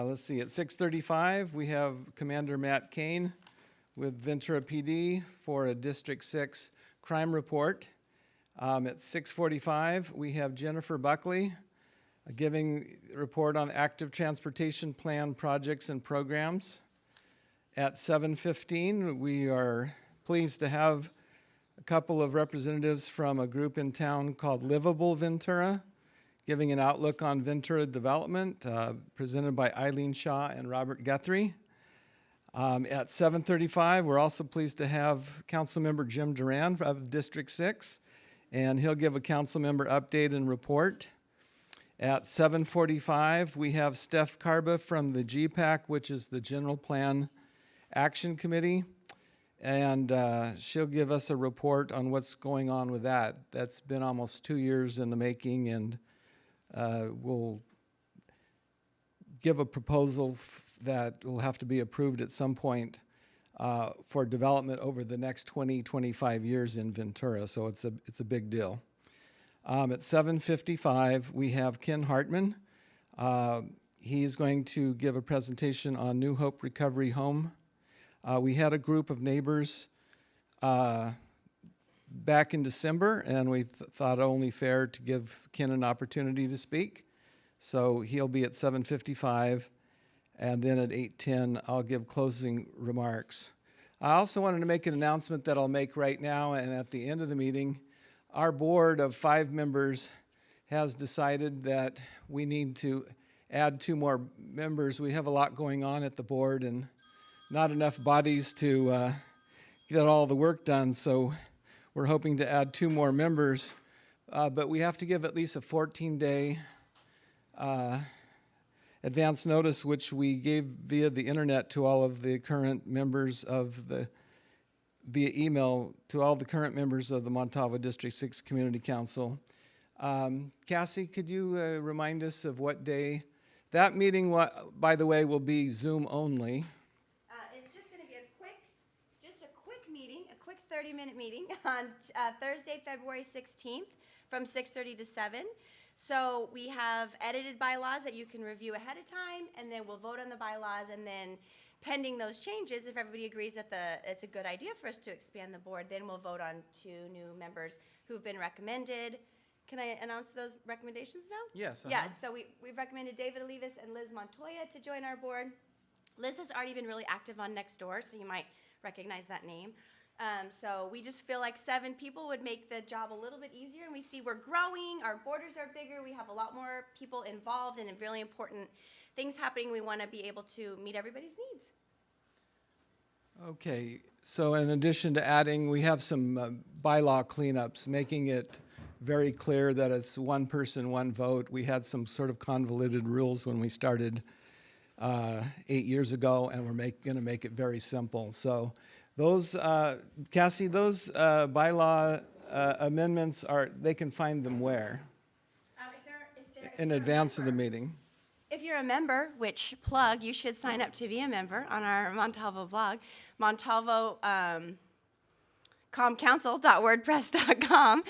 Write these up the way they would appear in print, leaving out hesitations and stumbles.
Let's see, at 6:35, we have Commander Matt Cain with Ventura PD for a District 6 crime report. At 6:45, we have Jennifer Buckley giving a report on active transportation plan projects and programs. At 7:15, we are pleased to have a couple of representatives from a group in town called Livable Ventura, giving an outlook on Ventura development, presented by Eileen and Robert Guthrie. At 7:35, we're also pleased to have Councilmember Jim Duran of District 6, and he'll give a councilmember update and report. At 7:45, we have Steph Karba from the GPAC, which is the General Plan Action Committee, and she'll give us a report on what's going on with that. That's been almost 2 years in the making, and we'll give a proposal that will have to be approved at some point for development over the next 25 years in Ventura, so it's a big deal. At 7:55, we have Ken Hartman. He's going to give a presentation on New Hope Recovery Home. We had a group of neighbors back in December, and we thought it only fair to give Ken an opportunity to speak. So he'll be at 7:55, and then at 8:10, I'll give closing remarks. I also wanted to make an announcement that I'll make right now and at the end of the meeting. Our board of 5 members has decided that we need to add 2 more members. We have a lot going on at the board and not enough bodies to get all the work done, so we're hoping to add 2 more members, but we have to give at least a 14-day advance notice, which we gave via the internet to all of the current members of via email to all the current members of the Montalvo District 6 Community Council. Cassie, could you remind us of what day? That meeting, by the way, will be Zoom only. It's just going to be a quick meeting, a quick 30-minute meeting on Thursday, February 16th from 6:30 to 7. So we have edited bylaws that you can review ahead of time, and then we'll vote on the bylaws, and then pending those changes, if everybody agrees that it's a good idea for us to expand the board, then we'll vote on 2 new members who've been recommended. Can I announce those recommendations now? Yes. Yeah, so we've recommended David Olivas and Liz Montoya to join our board. Liz has already been really active on Nextdoor, so you might recognize that name. So we just feel like 7 people would make the job a little bit easier, and we see we're growing, our borders are bigger, we have a lot more people involved and really important things happening. We want to be able to meet everybody's needs. Okay, so in addition to adding, we have some bylaw cleanups, making it very clear that it's 1 person, 1 vote. We had some sort of convoluted rules when we started 8 years ago, and we're going to make it very simple. So those, Cassie, those bylaw amendments they can find them where? In advance of the meeting. If you're a member, which plug, you should sign up to be a member on our Montalvo blog, montalvo.comcouncil.wordpress.com.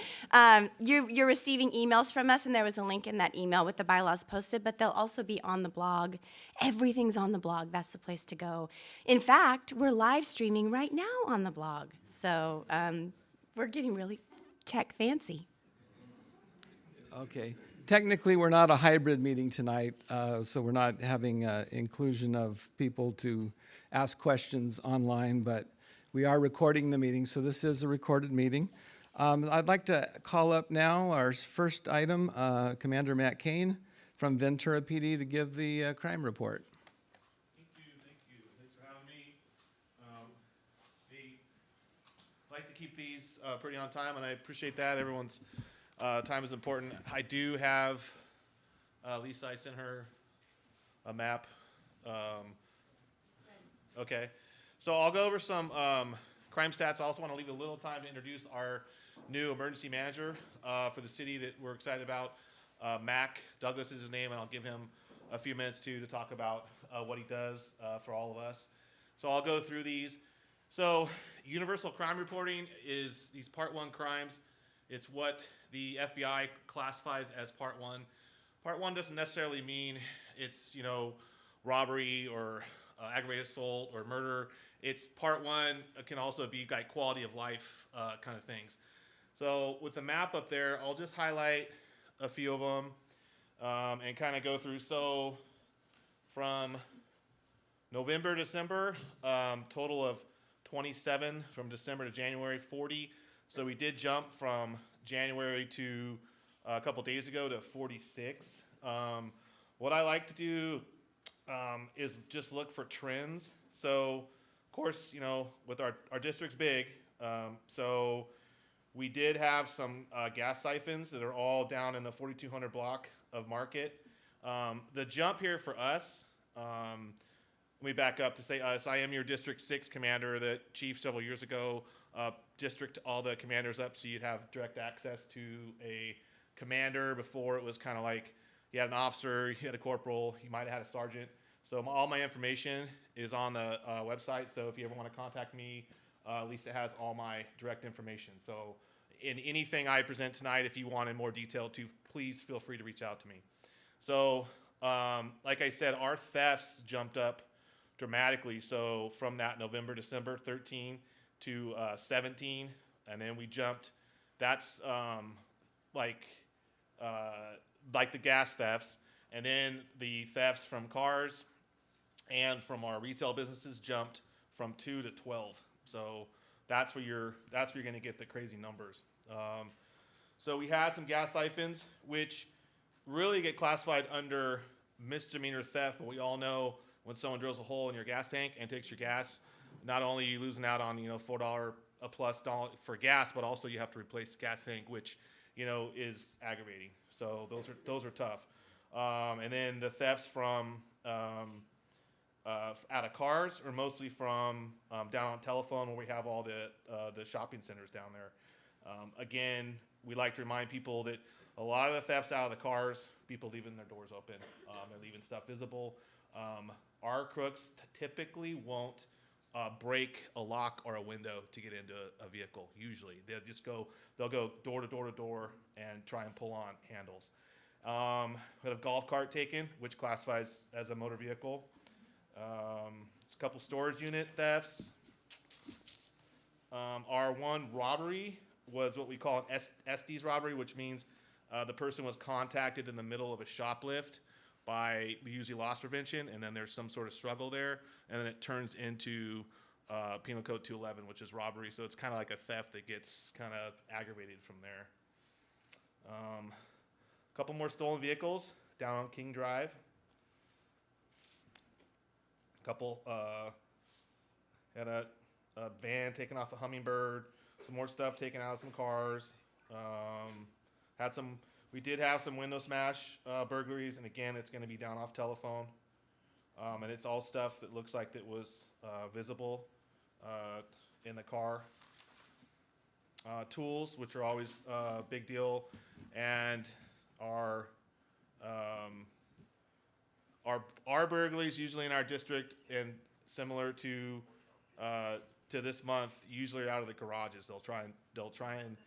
You're receiving emails from us, and there was a link in that email with the bylaws posted, but they'll also be on the blog. Everything's on the blog. That's the place to go. In fact, we're live streaming right now on the blog, so we're getting really tech fancy. Okay. Technically, we're not a hybrid meeting tonight, so we're not having inclusion of people to ask questions online, but we are recording the meeting, so this is a recorded meeting. I'd like to call up now our first item, Commander Matt Cain from Ventura PD to give the crime report. Thank you. Thanks for having me. I like to keep these pretty on time, and I appreciate that. Everyone's time is important. I do have Lisa, I sent her a map. Okay. So I'll go over some crime stats. I also want to leave a little time to introduce our new emergency manager for the city that we're excited about. Mac Douglas is his name, and I'll give him a few minutes to talk about what he does for all of us. So I'll go through these. So universal crime reporting is these Part 1 crimes. It's what the FBI classifies as Part 1. Part 1 doesn't necessarily mean it's, robbery or aggravated assault or murder. It's part one. It can also be like quality of life kind of things. So with the map up there, I'll just highlight a few of them and kind of go through. So from November, December, total of 27. From December to January, 40. So we did jump from January to a couple days ago to 46. What I like to do is just look for trends. So, of course, with our district's big, so we did have some gas siphons that are all down in the 4200 block of Market. The jump here for us, let me back up to say us. I am your District 6 commander. The chief several years ago district all the commanders up so you'd have direct access to a commander. Before it was kind of like you had an officer, you had a corporal, you might have had a sergeant. So all my information is on the website. So if you ever want to contact me, at least it has all my direct information. So in anything I present tonight, if you wanted more detail too, please feel free to reach out to me. So like I said, our thefts jumped up dramatically. So from that November, December 13 to 17, and then we jumped. That's like the gas thefts, and then the thefts from cars and from our retail businesses jumped from 2 to 12. So that's where you're going to get the crazy numbers. So we had some gas siphons, which really get classified under misdemeanor theft, but we all know when someone drills a hole in your gas tank and takes your gas, not only are you losing out on $4 a plus dollar for gas, but also you have to replace the gas tank, which is aggravating. So those are tough. And then the thefts from out of cars are mostly from down on Telephone, where we have all the shopping centers down there. Again, we like to remind people that a lot of the thefts out of the cars, people leaving their doors open, they're leaving stuff visible. Our crooks typically won't break a lock or a window to get into a vehicle. Usually, they'll go door to door to door and try and pull on handles. We had a golf cart taken, which classifies as a motor vehicle. It's a couple storage unit thefts. Our one robbery was what we call an Estes robbery, which means the person was contacted in the middle of a shoplift by usually loss prevention, and then there's some sort of struggle there, and then it turns into Penal Code 211, which is robbery. So it's kind of like a theft that gets kind of aggravated from there. A couple more stolen vehicles down on King Drive. A couple had a van taken off a Hummingbird. Some more stuff taken out of some cars. We did have some window smash burglaries, and again, it's going to be down off Telephone. And it's all stuff that looks like it was visible in the car. Tools, which are always a big deal, and our burglaries usually in our district, and similar to this month, usually out of the garages. They'll try and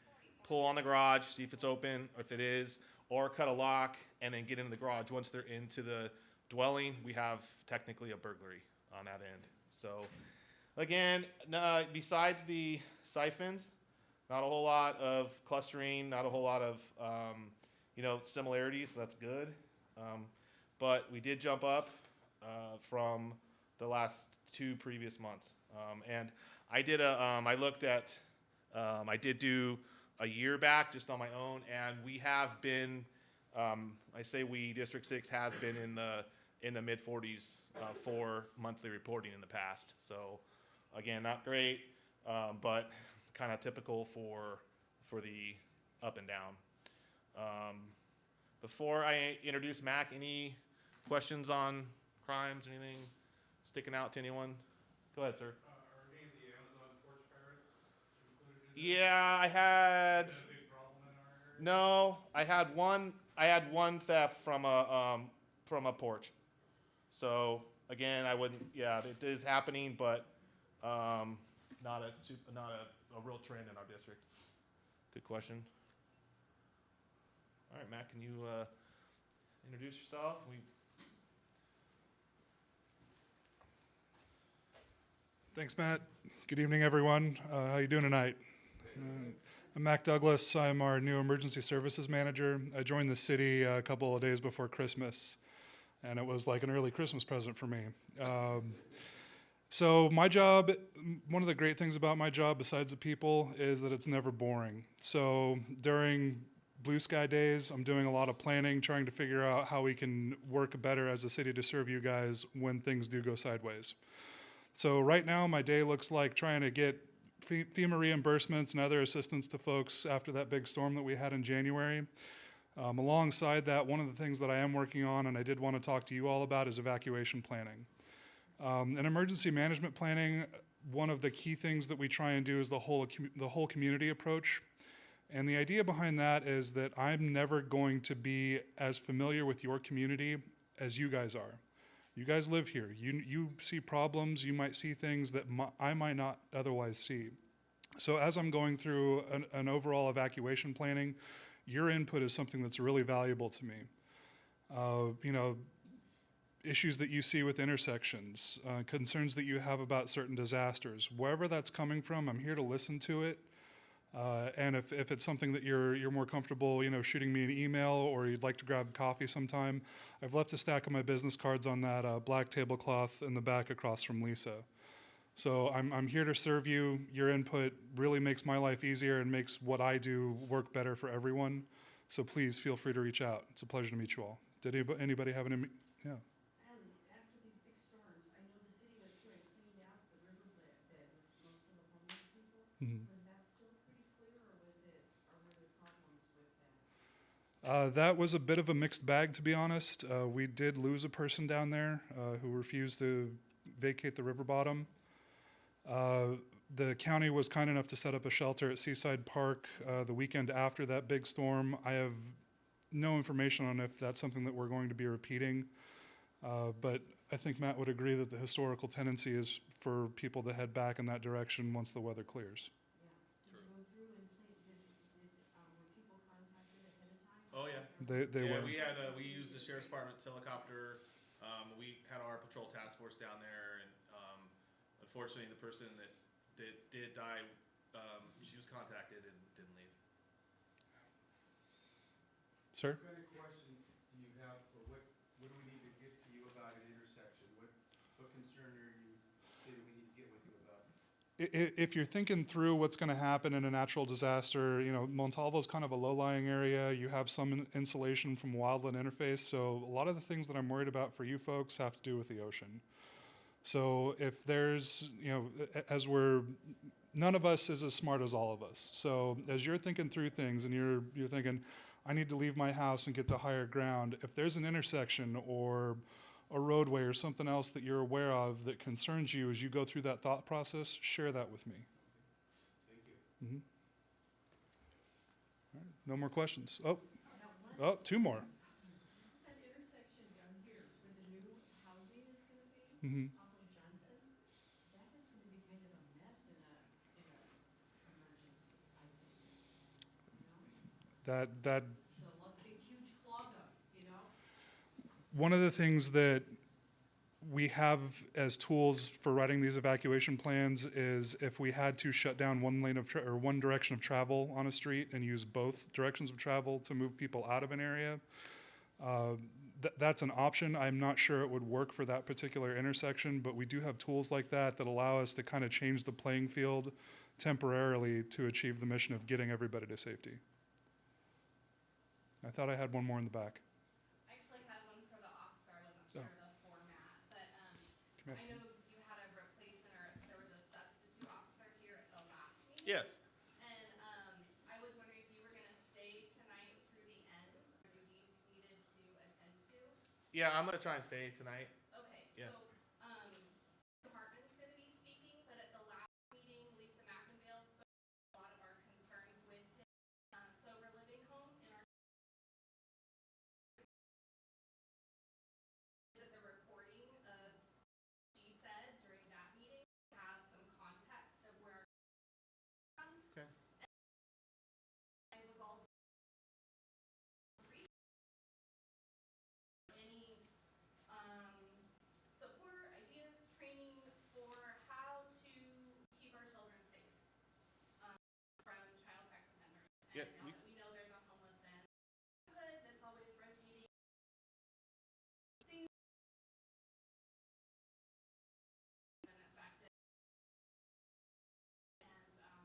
pull on the garage, see if it's open, or if it is, or cut a lock and then get into the garage. Once they're into the dwelling, we have technically a burglary on that end. So again, besides the siphons, not a whole lot of clustering, not a whole lot of similarities, so that's good. But we did jump up from the last 2 previous months. And I did I did do a year back just on my own, and we have been, I say we, District 6 has been in the mid 40s for monthly reporting in the past. So again, not great, but kind of typical for the up and down. Before I introduce Mac, any questions on crimes, anything sticking out to anyone? Go ahead, sir. Are any of the Amazon porch pirates included in Yeah, I had. that? Is that a big problem in our area? No, I had one theft from a porch. So again, I wouldn't. Yeah, it is happening, but not a real trend in our district. Good question. All right, Matt, can you introduce yourself? Thanks, Matt. Good evening, everyone. How you doing tonight? I'm Mac Douglas. I'm our new emergency services manager. I joined the city a couple of days before Christmas, and it was like an early Christmas present for me. So my job, one of the great things about my job, besides the people, is that it's never boring. So during blue sky days, I'm doing a lot of planning, trying to figure out how we can work better as a city to serve you guys when things do go sideways. So right now, my day looks like trying to get FEMA reimbursements and other assistance to folks after that big storm that we had in January. Alongside that, one of the things that I am working on, and I did want to talk to you all about, is evacuation planning. In emergency management planning, one of the key things that we try and do is the whole community approach. And the idea behind that is that I'm never going to be as familiar with your community as you guys are. You guys live here. You see problems. You might see things that I might not otherwise see. So as I'm going through an overall evacuation planning, your input is something that's really valuable to me. You know, issues that you see with intersections, concerns that you have about certain disasters, wherever that's coming from, I'm here to listen to it. And if it's something that you're more comfortable, you know, shooting me an email or you'd like to grab coffee sometime, I've left a stack of my business cards on that black tablecloth in the back across from Lisa. So I'm here to serve you. Your input really makes my life easier and makes what I do work better for everyone. So please feel free to reach out. It's a pleasure to meet you all. Did anybody have any? Yeah. After these big storms, I know the city went through and cleaned out the riverbed with most of the homeless people. Mm-hmm. Was that still pretty clear, or were there problems with that? That was a bit of a mixed bag, to be honest. We did lose a person down there who refused to vacate the river bottom. The county was kind enough to set up a shelter at Seaside Park the weekend after that big storm. I have no information on if that's something that we're going to be repeating, but I think Matt would agree that the historical tendency is for people to head back in that direction once the weather clears. Yeah. Did you go through and were people contacted ahead of time? Oh, yeah. They Yeah, were. we used the sheriff's department's helicopter. We had our patrol task force down there, and unfortunately, the person that did die, she was contacted and didn't leave. Sir? What kind of questions do you have, or what do we need to get to you about an intersection? What concern are you saying we need to get with you about? If you're thinking through what's going to happen in a natural disaster, you know, Montalvo is kind of a low-lying area. You have some insulation from wildland interface, so a lot of the things that I'm worried about for you folks have to do with the ocean. So if there's, you know, none of us is as smart as all of us. So as you're thinking through things and you're thinking, I need to leave my house and get to higher ground, if there's an intersection or a roadway or something else that you're aware of that concerns you as you go through that thought process, share that with me. Thank you. Mm-hmm. All right, no more questions. Oh, two more. That intersection down here where the new housing is going to be, Mm-hmm. off of Johnson, that is going to be kind of a mess in a emergency, I think. You know? That It's a big, huge clog up, you know? one of the things that we have as tools for writing these evacuation plans is if we had to shut down one lane of or one direction of travel on a street and use both directions of travel to move people out of an area, that's an option. I'm not sure it would work for that particular intersection, but we do have tools like that that allow us to kind of change the playing field temporarily to achieve the mission of getting everybody to safety. I thought I had one more in the back. I actually had one for the officer. I wasn't sure the format, but Come I here. know you had a replacement or there was a substitute officer here at the last meeting. Yes. And I was wondering if you were going to stay tonight through the end, or duties you needed to attend to. Yeah, I'm gonna try and stay tonight. Okay, Yeah. so Hartman's going to be speaking, but at the last meeting, Lisa McInville spoke a lot of our concerns with his sober living home in our that the recording of what she said during that meeting have some context of where from. Okay. I was also any support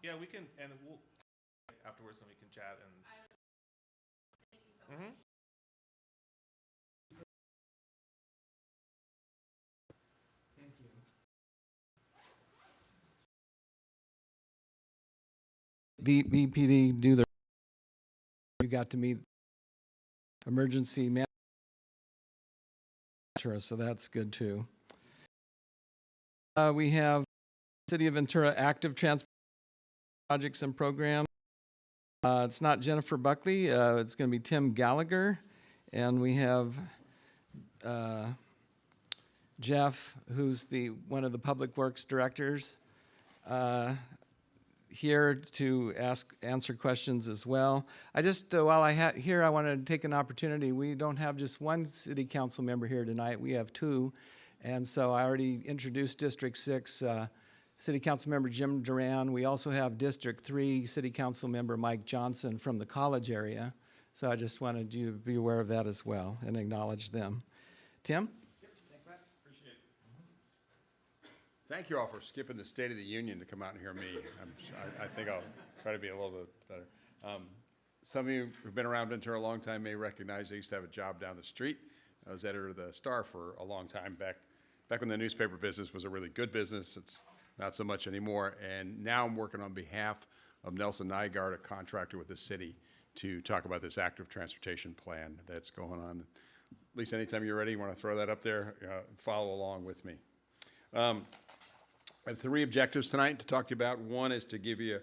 Yeah, we can, and we'll, afterwards, and we can chat and. Thank you so much. Mhm. VPD do their, you got to meet emergency manager, so that's good too. We have City of Ventura active transport projects and programs. It's not Jennifer Buckley, it's going to be Tim Gallagher, and we have Jeff, who's one of the Public Works directors, here to answer questions as well. I just, while here, I wanted to take an opportunity. We don't have just one city council member here tonight. We have two. And so I already introduced District 6 City Council Member Jim Duran. We also have District 3 City Council Member Mike Johnson from the college area. So I just wanted you to be aware of that as well and acknowledge them. Tim? Thank you all for skipping the State of the Union to come out and hear me. I think I'll try to be a little bit better. Some of you who've been around Ventura a long time may recognize I used to have a job down the street. I was editor of the Star for a long time, back when the newspaper business was a really good business. It's not so much anymore. And now I'm working on behalf of Nelson Nygaard, a contractor with the city, to talk about this active transportation plan that's going on. At least anytime you're ready, you want to throw that up there, follow along with me. I have 3 objectives tonight to talk to you about. One is to give you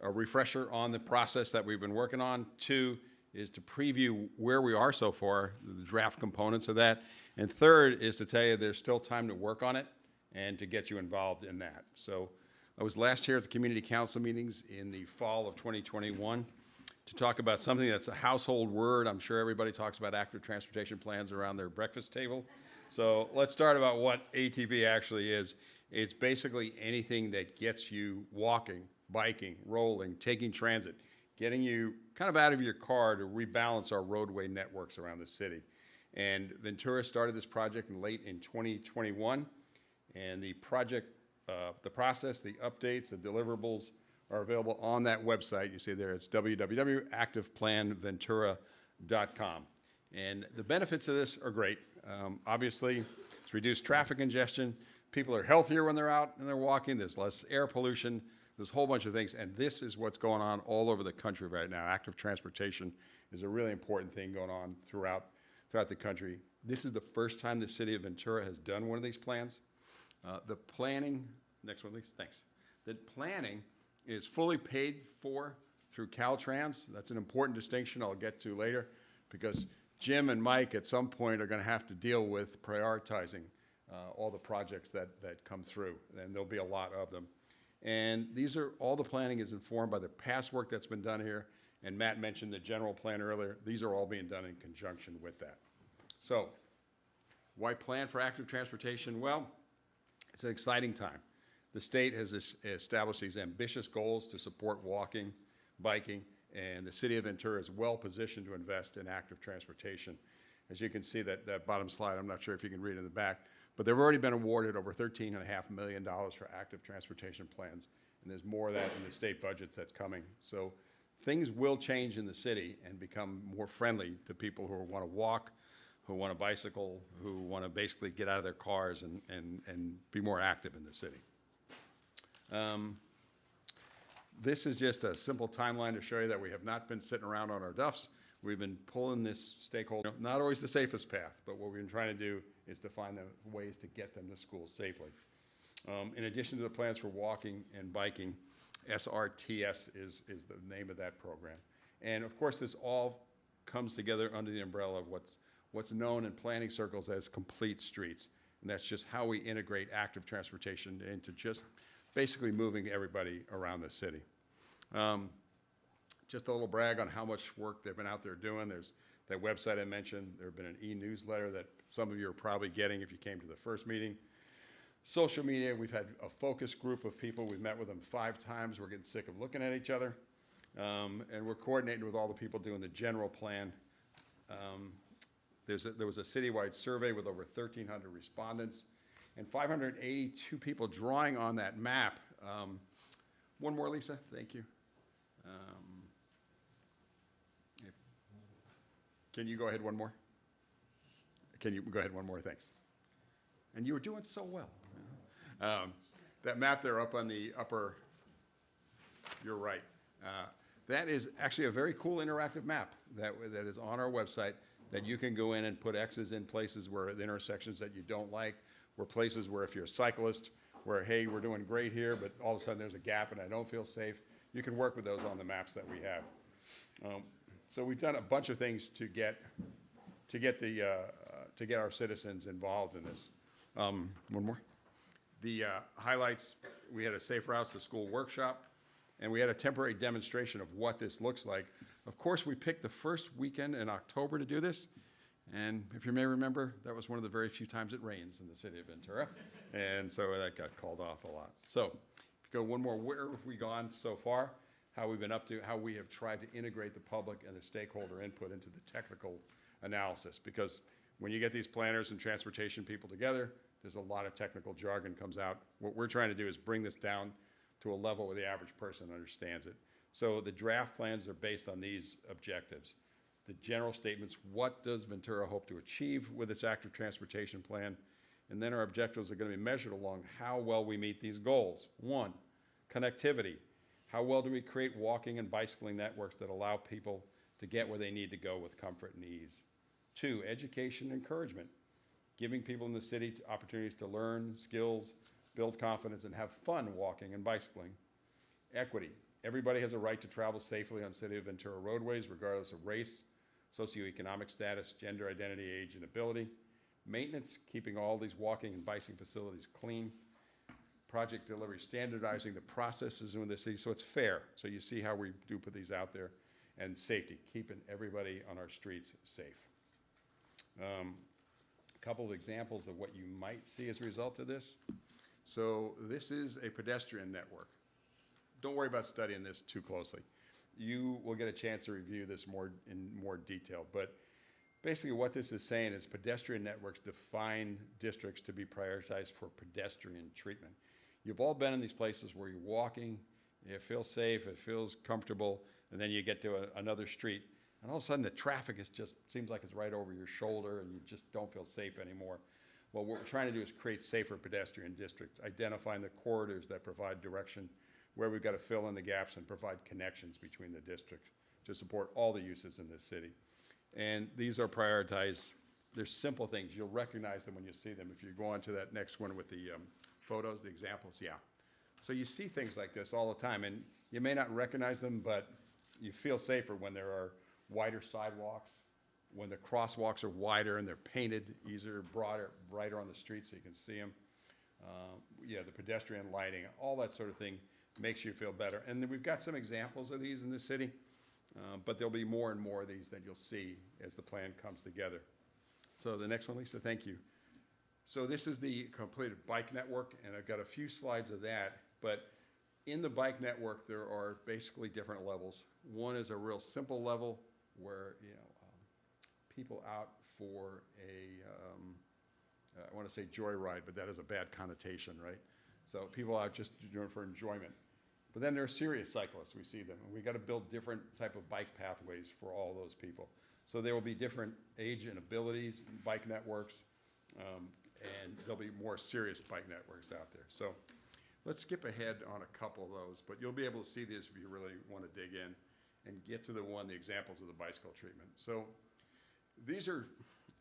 a refresher on the process that we've been working on. 2 is to preview where we are so far, the draft components of that. And 3rd is to tell you there's still time to work on it and to get you involved in that. So I was last here at the community council meetings in the fall of 2021 to talk about something that's a household word. I'm sure everybody talks about active transportation plans around their breakfast table. So let's start about what ATP actually is. It's basically anything that gets you walking, biking, rolling, taking transit, getting you kind of out of your car to rebalance our roadway networks around the city. And Ventura started this project late in 2021, and the project, the process, the updates, the deliverables are available on that website. You see there, it's www.activeplanventura.com. And the benefits of this are great. Obviously, it's reduced traffic congestion. People are healthier when they're out and they're walking. There's less air pollution. There's a whole bunch of things. And this is what's going on all over the country right now. Active transportation is a really important thing going on throughout the country. This is the first time the city of Ventura has done one of these plans. The planning, next one please, thanks. The planning is fully paid for through Caltrans. That's an important distinction I'll get to later, because Jim and Mike at some point are going to have to deal with prioritizing all the projects that come through, and there'll be a lot of them. And these are, all the planning is informed by the past work that's been done here, and Matt mentioned the general plan earlier. These are all being done in conjunction with that. So, why plan for active transportation? Well, it's an exciting time. The state has established these ambitious goals to support walking, biking, and the city of Ventura is well positioned to invest in active transportation. As you can see, that bottom slide, I'm not sure if you can read in the back, but they've already been awarded over $13.5 million for active transportation plans, and there's more of that in the state budgets that's coming. So things will change in the city and become more friendly to people who want to walk, who want to bicycle, who want to basically get out of their cars and be more active in the city. This is just a simple timeline to show you that we have not been sitting around on our duffs. We've been pulling this stakeholder, not always the safest path, but what we've been trying to do is to find the ways to get them to school safely. In addition to the plans for walking and biking, SRTS is the name of that program. And of course, this all comes together under the umbrella of what's known in planning circles as complete streets. And that's just how we integrate active transportation into just basically moving everybody around the city. Just a little brag on how much work they've been out there doing. There's that website I mentioned. There's been an e-newsletter that some of you are probably getting if you came to the first meeting. Social media, we've had a focus group of people. We've met with them 5 times. We're getting sick of looking at each other. And we're coordinating with all the people doing the general plan. There was a citywide survey with over 1,300 respondents and 582 people drawing on that map. One more, Lisa, thank you. Can you go ahead one more? Can you go ahead one more, thanks. And you were doing so well. That map there up on the upper, you're right. That is actually a very cool interactive map that is on our website that you can go in and put X's in places where the intersections that you don't like, where places where if you're a cyclist, where, hey, we're doing great here, but all of a sudden there's a gap and I don't feel safe. You can work with those on the maps that we have. So we've done a bunch of things to get our citizens involved in this. One more. The highlights, we had a Safe Routes to School workshop, and we had a temporary demonstration of what this looks like. Of course, we picked the first weekend in October to do this, and if you may remember, that was one of the very few times it rains in the city of Ventura, and so that got called off a lot. So if you go one more, where have we gone so far? How we've been up to, how we have tried to integrate the public and the stakeholder input into the technical analysis, because when you get these planners and transportation people together, there's a lot of technical jargon comes out. What we're trying to do is bring this down to a level where the average person understands it. So the draft plans are based on these objectives. The general statements, what does Ventura hope to achieve with its active transportation plan? And then our objectives are going to be measured along how well we meet these goals. 1, connectivity. How well do we create walking and bicycling networks that allow people to get where they need to go with comfort and ease? 2, education and encouragement. Giving people in the city opportunities to learn skills, build confidence, and have fun walking and bicycling. Equity. Everybody has a right to travel safely on City of Ventura roadways, regardless of race, socioeconomic status, gender identity, age, and ability. Maintenance, keeping all these walking and bicycling facilities clean. Project delivery, standardizing the processes in the city so it's fair. So you see how we do put these out there. And safety, keeping everybody on our streets safe. A couple of examples of what you might see as a result of this. So this is a pedestrian network. Don't worry about studying this too closely. You will get a chance to review this in more detail, but basically what this is saying is pedestrian networks define districts to be prioritized for pedestrian treatment. You've all been in these places where you're walking, it feels safe, it feels comfortable, and then you get to another street, and all of a sudden the traffic seems like it's right over your shoulder, and you just don't feel safe anymore. Well, what we're trying to do is create safer pedestrian districts, identifying the corridors that provide direction, where we've got to fill in the gaps and provide connections between the districts to support all the uses in this city. And these are prioritized. They're simple things. You'll recognize them when you see them. If you go on to that next one with the photos, the examples, yeah. So you see things like this all the time, and you may not recognize them, but you feel safer when there are wider sidewalks, when the crosswalks are wider and they're painted easier, broader, brighter on the street so you can see them. Yeah, the pedestrian lighting, all that sort of thing makes you feel better. And then we've got some examples of these in the city, but there'll be more and more of these that you'll see as the plan comes together. So the next one, Lisa, thank you. So this is the completed bike network, and I've got a few slides of that, but in the bike network, there are basically different levels. One is a real simple level where, people out for I want to say joyride, but that is a bad connotation, right? So people out just doing for enjoyment. But then there are serious cyclists, we see them, and we got to build different type of bike pathways for all those people. So there will be different age and abilities, bike networks, and there'll be more serious bike networks out there. So let's skip ahead on a couple of those, but you'll be able to see this if you really want to dig in and get to the examples of the bicycle treatment. So these are,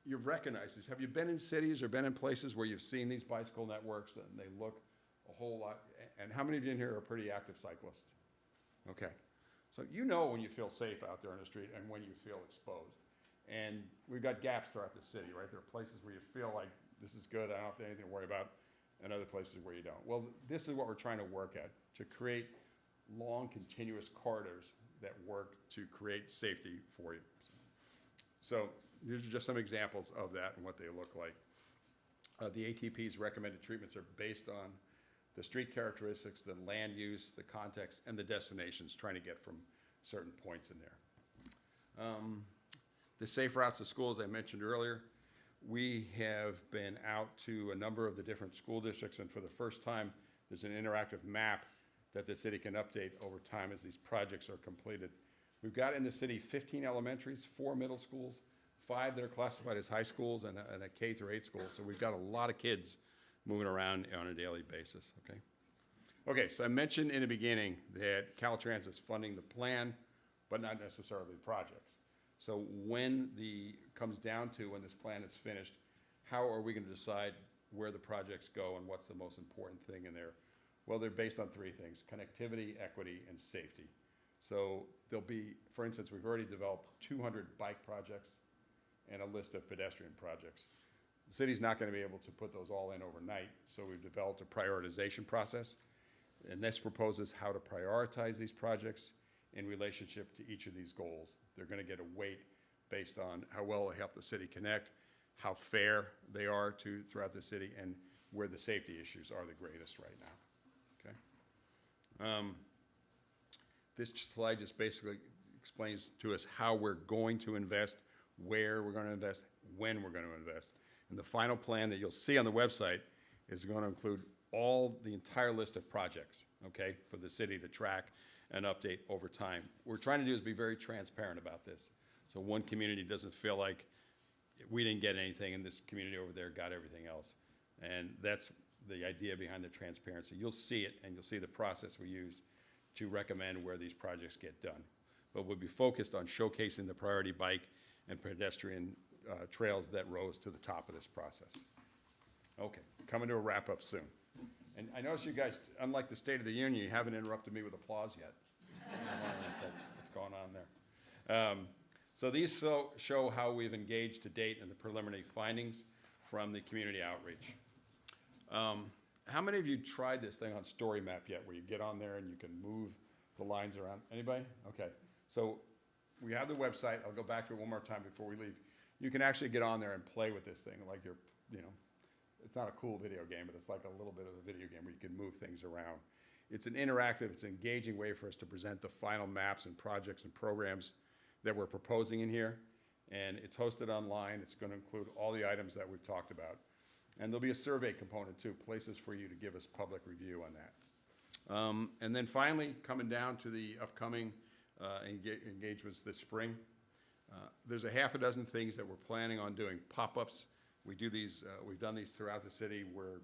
you've recognized these. Have you been in cities or been in places where you've seen these bicycle networks and they look a whole lot, and how many of you in here are pretty active cyclists? Okay. So you know when you feel safe out there on the street and when you feel exposed. And we've got gaps throughout the city, right? There are places where you feel like this is good, I don't have anything to worry about, and other places where you don't. Well, this is what we're trying to work at, to create long, continuous corridors that work to create safety for you. So these are just some examples of that and what they look like. The ATP's recommended treatments are based on the street characteristics, the land use, the context, and the destinations, trying to get from certain points in there. The safe routes to school, as I mentioned earlier, we have been out to a number of the different school districts, and for the first time, there's an interactive map that the city can update over time as these projects are completed. We've got in the city 15 elementaries, 4 middle schools, 5 that are classified as high schools, and a K through 8 school. So we've got a lot of kids moving around on a daily basis, okay? Okay, so I mentioned in the beginning that Caltrans is funding the plan, but not necessarily the projects. So when comes down to when this plan is finished, how are we gonna decide where the projects go and what's the most important thing in there? Well, they're based on 3 things: connectivity, equity, and safety. So there'll be, for instance, we've already developed 200 bike projects and a list of pedestrian projects. The city's not gonna be able to put those all in overnight, so we've developed a prioritization process. And this proposes how to prioritize these projects in relationship to each of these goals. They're gonna get a weight based on how well they help the city connect, how fair they are throughout the city, and where the safety issues are the greatest right now, okay? This slide just basically explains to us how we're going to invest, where we're gonna invest, when we're gonna invest. And the final plan that you'll see on the website is gonna include the entire list of projects, okay, for the city to track and update over time. What we're trying to do is be very transparent about this. So one community doesn't feel like we didn't get anything and this community over there got everything else. And that's the idea behind the transparency. You'll see it, and you'll see the process we use to recommend where these projects get done. But we'll be focused on showcasing the priority bike and pedestrian trails that rose to the top of this process. Okay, coming to a wrap up soon. And I notice you guys, unlike the State of the Union, you haven't interrupted me with applause yet. What's going on there? So these show how we've engaged to date in the preliminary findings from the community outreach. How many of you tried this thing on Story Map yet, where you get on there and you can move the lines around? Anybody? Okay. So we have the website. I'll go back to it one more time before we leave. You can actually get on there and play with this thing like you're, it's not a cool video game, but it's like a little bit of a video game where you can move things around. It's an interactive, it's an engaging way for us to present the final maps and projects and programs that we're proposing in here. And it's hosted online. It's going to include all the items that we've talked about. And there'll be a survey component too, places for you to give us public review on that. And then finally, coming down to the upcoming engagements this spring, there's a half a dozen things that we're planning on doing, pop-ups. We do these, we've done these throughout the city where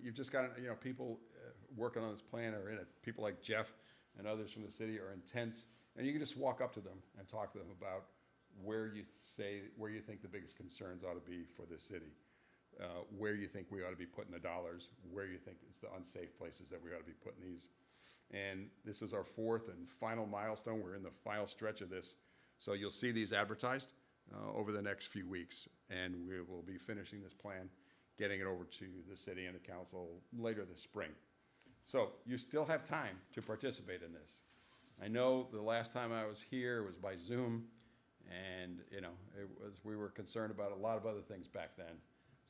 you've just got, people working on this plan are in it. People like Jeff and others from the city are intense, and you can just walk up to them and talk to them about where you think the biggest concerns ought to be for the city, where you think we ought to be putting the dollars, where you think it's the unsafe places that we ought to be putting these. And this is our 4th and final milestone. We're in the final stretch of this. So you'll see these advertised over the next few weeks, and we will be finishing this plan, getting it over to the city and the council later this spring. So you still have time to participate in this. I know the last time I was here was by Zoom, and we were concerned about a lot of other things back then.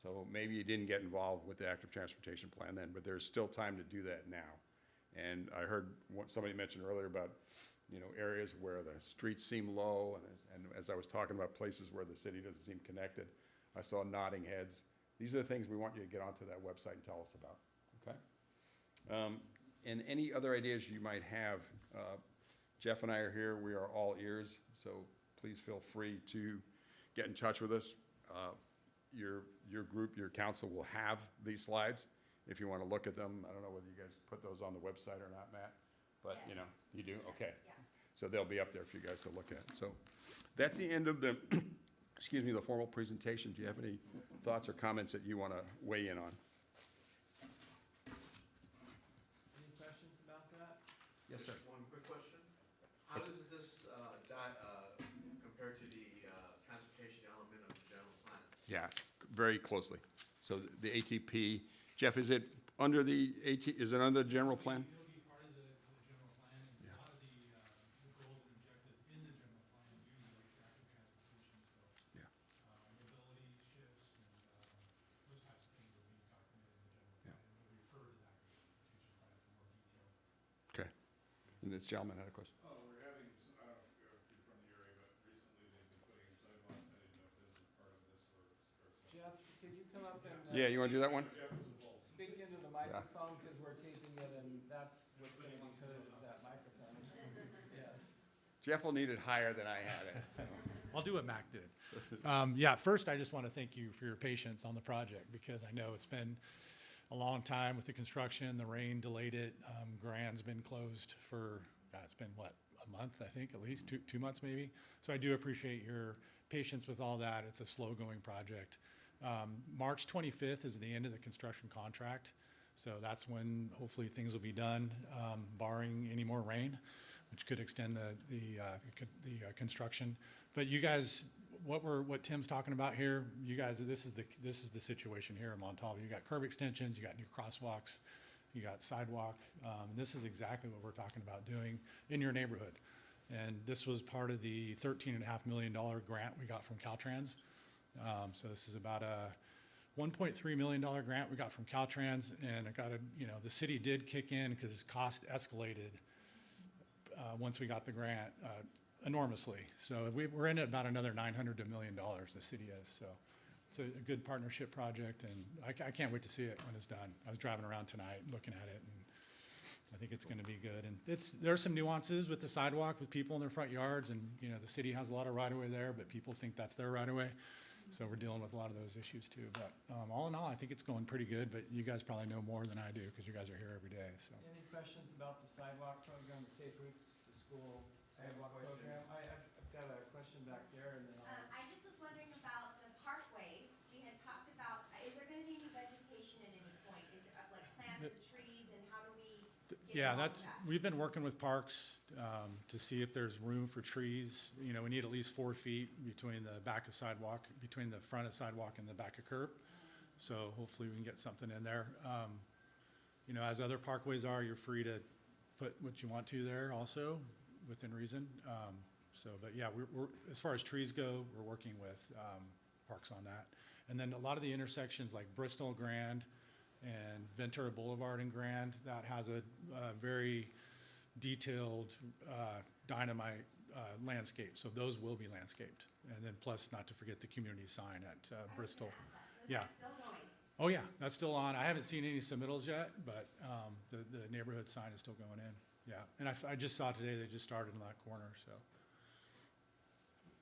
So maybe you didn't get involved with the active transportation plan then, but there's still time to do that now. And I heard what somebody mentioned earlier about areas where the streets seem low, and as I was talking about places where the city doesn't seem connected, I saw nodding heads. These are the things we want you to get onto that website and tell us about, okay? And any other ideas you might have, Jeff and I are here. We are all ears, so please feel free to get in touch with us. Your group, your council will have these slides if you want to look at them. I don't know whether you guys put those on the website or not, Matt, but Yes. You do? Okay. Yeah. So they'll be up there for you guys to look at. So that's the end of the, the formal presentation. Do you have any thoughts or comments that you want to weigh in on? Any questions about that? Yes, sir. One quick question. How does this compare to the transportation element of the general plan? Yeah, very closely. So the ATP, Jeff, is it under the is it under the general plan? It'll be part of the general plan, and a lot of the goals and objectives in the general plan do relate to active transportation, so Yeah. mobility shifts and those types of things will be documented in the general plan, and we'll refer to that transportation plan for more detail. Okay. And this gentleman had a question. Oh, we're having, I don't know if you're from the area, but recently they've been putting in sidewalks. I didn't know if this was part of this or Jeff, could you come up and Yeah, you want to do that one? speak into the microphone, because we're taping it and that's what's gonna be heard is that microphone. Yes. Jeff will need it higher than I had it, so. I'll do what Mac did. Yeah, first, I just want to thank you for your patience on the project, because I know it's been a long time with the construction. The rain delayed it. Grand's been closed for, God, it's been what, a month, I think, at least, two months maybe. So I do appreciate your patience with all that. It's a slow-going project. March 25th is the end of the construction contract. So that's when hopefully things will be done, barring any more rain, which could extend the construction. But you guys, what Tim's talking about here, you guys, this is the situation here in Montalvo. You got curb extensions, you got new crosswalks, you got sidewalk. This is exactly what we're talking about doing in your neighborhood. And this was part of the $13.5 million grant we got from Caltrans. So this is about a $1.3 million grant we got from Caltrans, and it got the city did kick in because cost escalated once we got the grant enormously. So we're in at about another $900 to $1 million, the city is. So it's a good partnership project, and I can't wait to see it when it's done. I was driving around tonight looking at it, and I think it's going to be good. And there are some nuances with the sidewalk, with people in their front yards, and the city has a lot of right-of-way there, but people think that's their right-of-way. So we're dealing with a lot of those issues too. But all in all, I think it's going pretty good, but you guys probably know more than I do because you guys are here every day, so. Any questions about the sidewalk program, the Safe Routes to School sidewalk program? I've got a question back there, and then I just was wondering about the parkways. We had talked about, is there gonna be any vegetation at any point? Is there like plants and trees, and how do we get Yeah, along with that? we've been working with parks to see if there's room for trees. We need at least 4 feet between the back of sidewalk, between the front of sidewalk and the back of curb. So hopefully we can get something in there. As other parkways are, you're free to put what you want to there also, within reason. But yeah, we're as far as trees go, we're working with parks on that. And then a lot of the intersections like Bristol Grand and Ventura Boulevard and Grand, that has a very detailed dynamite landscape. So those will be landscaped. And then plus, not to forget the community sign at Bristol. Yeah. Is that still going? Oh yeah, that's still on. I haven't seen any submittals yet, but the neighborhood sign is still going in. Yeah, and I just saw today they just started in that corner, so.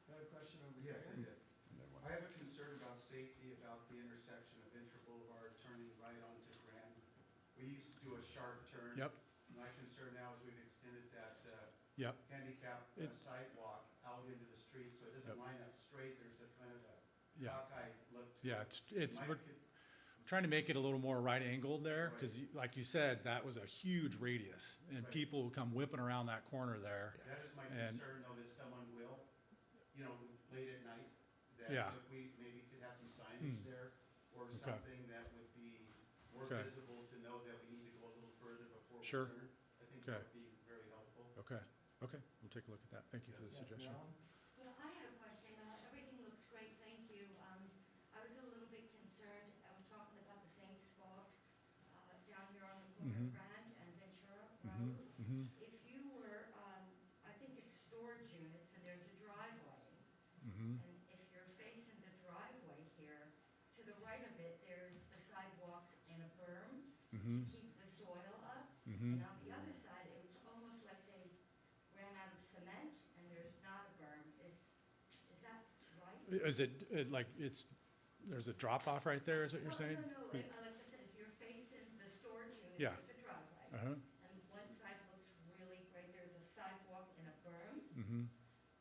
got a question over Yes, here. I did. I have a concern about safety about the intersection of Ventura Boulevard turning right onto Grand. We used to do a sharp turn. Yep. My concern now is we've extended that Yep. handicap sidewalk out into the street, so it doesn't Yep. line up straight. There's a kind of a Yeah. cockeyed look to Yeah, it. we're trying to make it a little more right angled there, Right. because like you said, that was a huge radius, and Right. people will come whipping around that corner there. That is my And- concern, though, that someone will, late at night, that Yeah. if we maybe could have some signage there, or Okay. something that would be more Okay. visible to know that we need to go a little further before we Sure. turn. I think Okay. that would be very helpful. Okay, we'll take a look at that. Thank you for the Yes, suggestion. Marilyn? Well, I had a question. Everything looks great, thank you. I was a little bit concerned, I'm talking about the same spot down here on the corner of Grand and Ventura Road. If you were, I think it's storage units and there's a driveway. And if you're facing the driveway here, to the right of it, there's the sidewalk and a berm to keep the soil up. And on the other side, it was almost like they ran out of cement and there's not a berm. Is that right? Is it there's a drop off right there, is what you're saying? No, like I said, if you're facing the storage unit, Yeah. there's a driveway. Uh-huh. And one side looks really great, there's a sidewalk and a berm. Mm-hmm.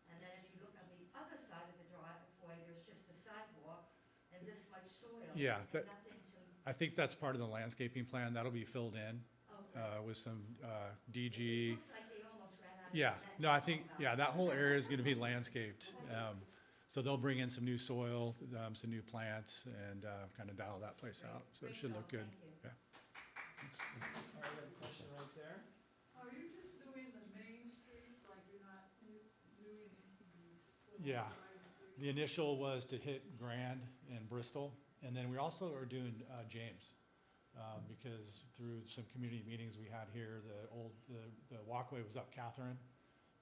And then if you look on the other side of the driveway, there's just a sidewalk and this much soil. Yeah, and that- nothing to, I think that's part of the landscaping plan. That'll be filled in with some it DG. looks like they almost ran out of Yeah, cement. no, I think, that whole area is gonna be landscaped. So they'll bring in some new soil, some new plants, and kind of dial that place out. So it Great should job, look good. thank you. Yeah. All right, I have a question right there. Are you just doing the main streets, like you're not doing these? Yeah. The initial was to hit Grand and Bristol, and then we also are doing James. Because through some community meetings we had here, the walkway was up Catherine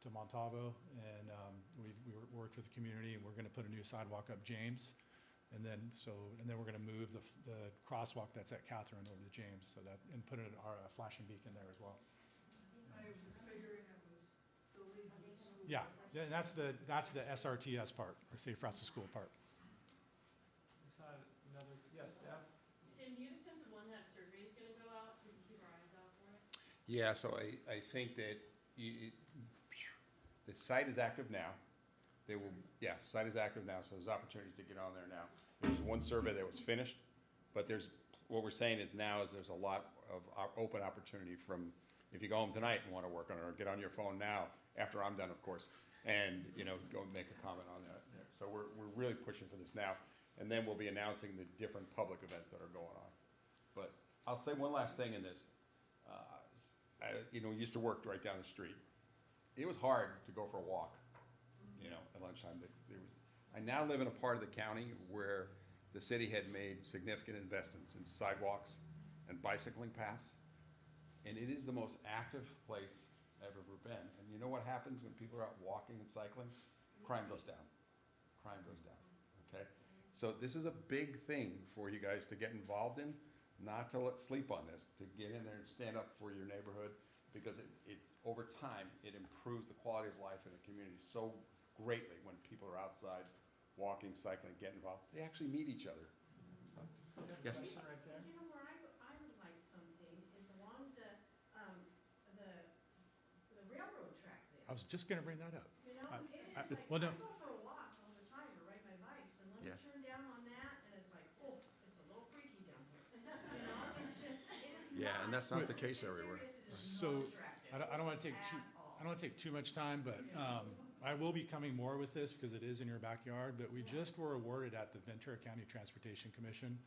to Montalvo, and we worked with the community, and we're gonna put a new sidewalk up James. And then we're gonna move the crosswalk that's at Catherine over to James, so that, and put a flashing beacon there as well. I was figuring it was the legal school. Yeah, and that's the SRTS part, the Safe Routes to School part. Yes, Steph? Tim, do you have a sense of when that survey is gonna go out, so we can keep our eyes out for it? Yeah, so I think that the site is active now. Site is active now, so there's opportunities to get on there now. There's one survey that was finished, but what we're saying is there's a lot of open opportunity from, if you go home tonight and want to work on it, or get on your phone now, after I'm done, of course, and, go make a comment on that there. So we're really pushing for this now, and then we'll be announcing the different public events that are going on. But I'll say one last thing in this. Used to work right down the street. It was hard to go for a walk, at lunchtime. I now live in a part of the county where the city had made significant investments in sidewalks and bicycling paths, and it is the most active place I've ever been. And you know what happens when people are out walking and cycling? Crime goes down. Crime goes down, okay? So this is a big thing for you guys to get involved in, not to sleep on this, to get in there and stand up for your neighborhood, because it over time, it improves the quality of life in the community so greatly when people are outside walking, cycling, getting involved. They actually meet each other. Yes? Right there. You know, where I would like something is along the railroad track there. I was just gonna bring that up. You know, I it is like, well, no. I go for a walk all the time or ride my bikes, and let me Yeah. turn down on that, and it's like, oh, it's a little freaky down here. You know, it's just, it is Yeah, and that's not the case it's everywhere. serious, it is So, not attractive I don't wanna take at all. I don't wanna take too much time, but, I will be coming more with this because it is in your backyard, but we just were awarded at the Ventura County Transportation Commission.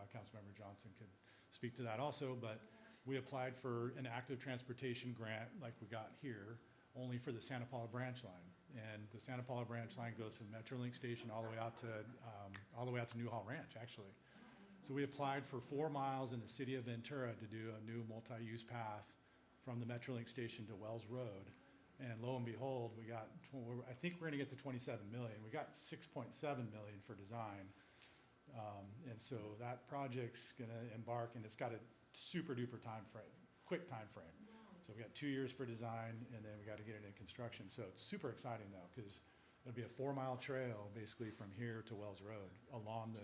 Councilmember Johnson could speak to that also, but we applied for an active transportation grant like we got here, only for the Santa Paula branch line. And the Santa Paula branch line goes from Metrolink station all the way out to Newhall Ranch, actually. So we applied for 4 miles in the city of Ventura to do a new multi-use path from the Metrolink station to Wells Road. And lo and behold, I think we're gonna get to 27 million. We got 6.7 million for design. And so that project's gonna embark, and it's got a super duper quick time frame. So we got 2 years for design, and then we gotta get it in construction. So it's super exciting though, because it'll be a 4-mile trail basically from here to Wells Road along the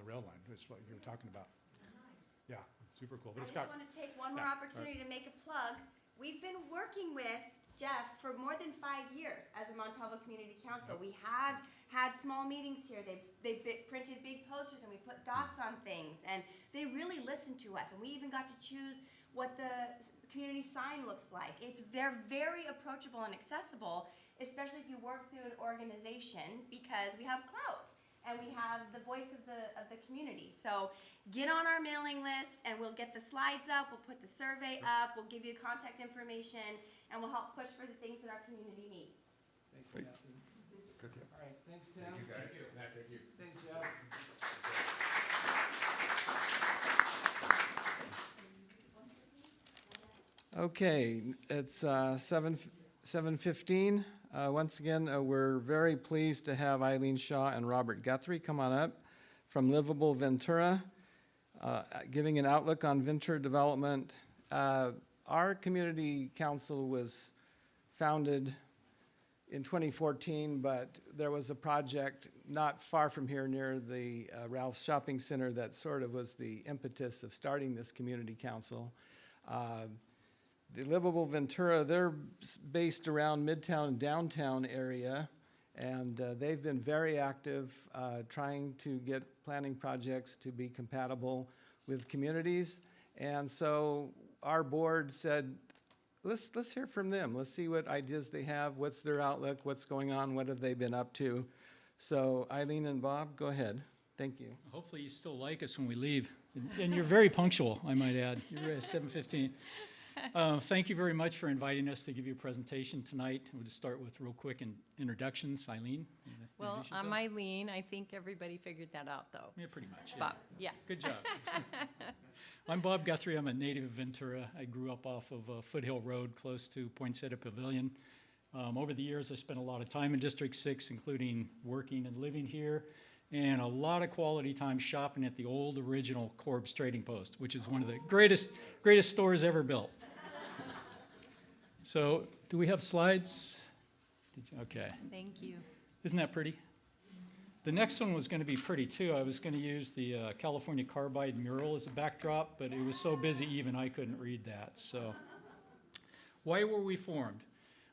rail line, which is what you were talking about. Nice. Yeah, super cool. I But it's just got, want to take one more Yeah, opportunity to make a plug. We've been working with Jeff for more than 5 years as a Montalvo Community Council. We have had small meetings here. They printed big posters and we put dots on things, and they really listened to us. And we even got to choose what the community sign looks like. They're very approachable and accessible, especially if you work through an organization, because we have clout and we have the voice of the community. So get on our mailing list and we'll get the slides up, we'll put the survey up, we'll give you contact information, and we'll help push for the things that our community needs. Thanks, Great. Nancy. Good deal. All right, thanks, Tim. Thank you, guys. Thank you. Thanks, Jeff. Okay, it's 7:15. Once again, we're very pleased to have Eileen Shaw and Robert Guthrie come on up from Livable Ventura, giving an outlook on Ventura development. Our community council was founded in 2014, but there was a project not far from here near the Ralph's Shopping Center that sort of was the impetus of starting this community council. The Livable Ventura, they're based around Midtown and downtown area, and they've been very active trying to get planning projects to be compatible with communities. And so our board said, let's hear from them. Let's see what ideas they have, what's their outlook, what's going on, what have they been up to. So Eileen and Bob, go ahead. Thank you. Hopefully you still like us when we leave. And you're very punctual, I might add. You're at 7:15. Thank you very much for inviting us to give you a presentation tonight. We'll just start with real quick introductions. Eileen? you wanna Well, introduce I'm yourself? Eileen. I think everybody figured that out, though. Yeah, pretty much. Yeah. Bob, yeah. Good job. I'm Bob Guthrie. I'm a native of Ventura. I grew up off of Foothill Road, close to Poinsettia Pavilion. Over the years, I spent a lot of time in District 6, including working and living here. and a lot of quality time shopping at the old original Corb's Trading Post, which is one of the greatest stores ever built. So, do we have slides? Okay. Thank you. Isn't that pretty? The next one was going to be pretty too. I was going to use the California Carbide mural as a backdrop, but it was so busy even I couldn't read that. So, why were we formed?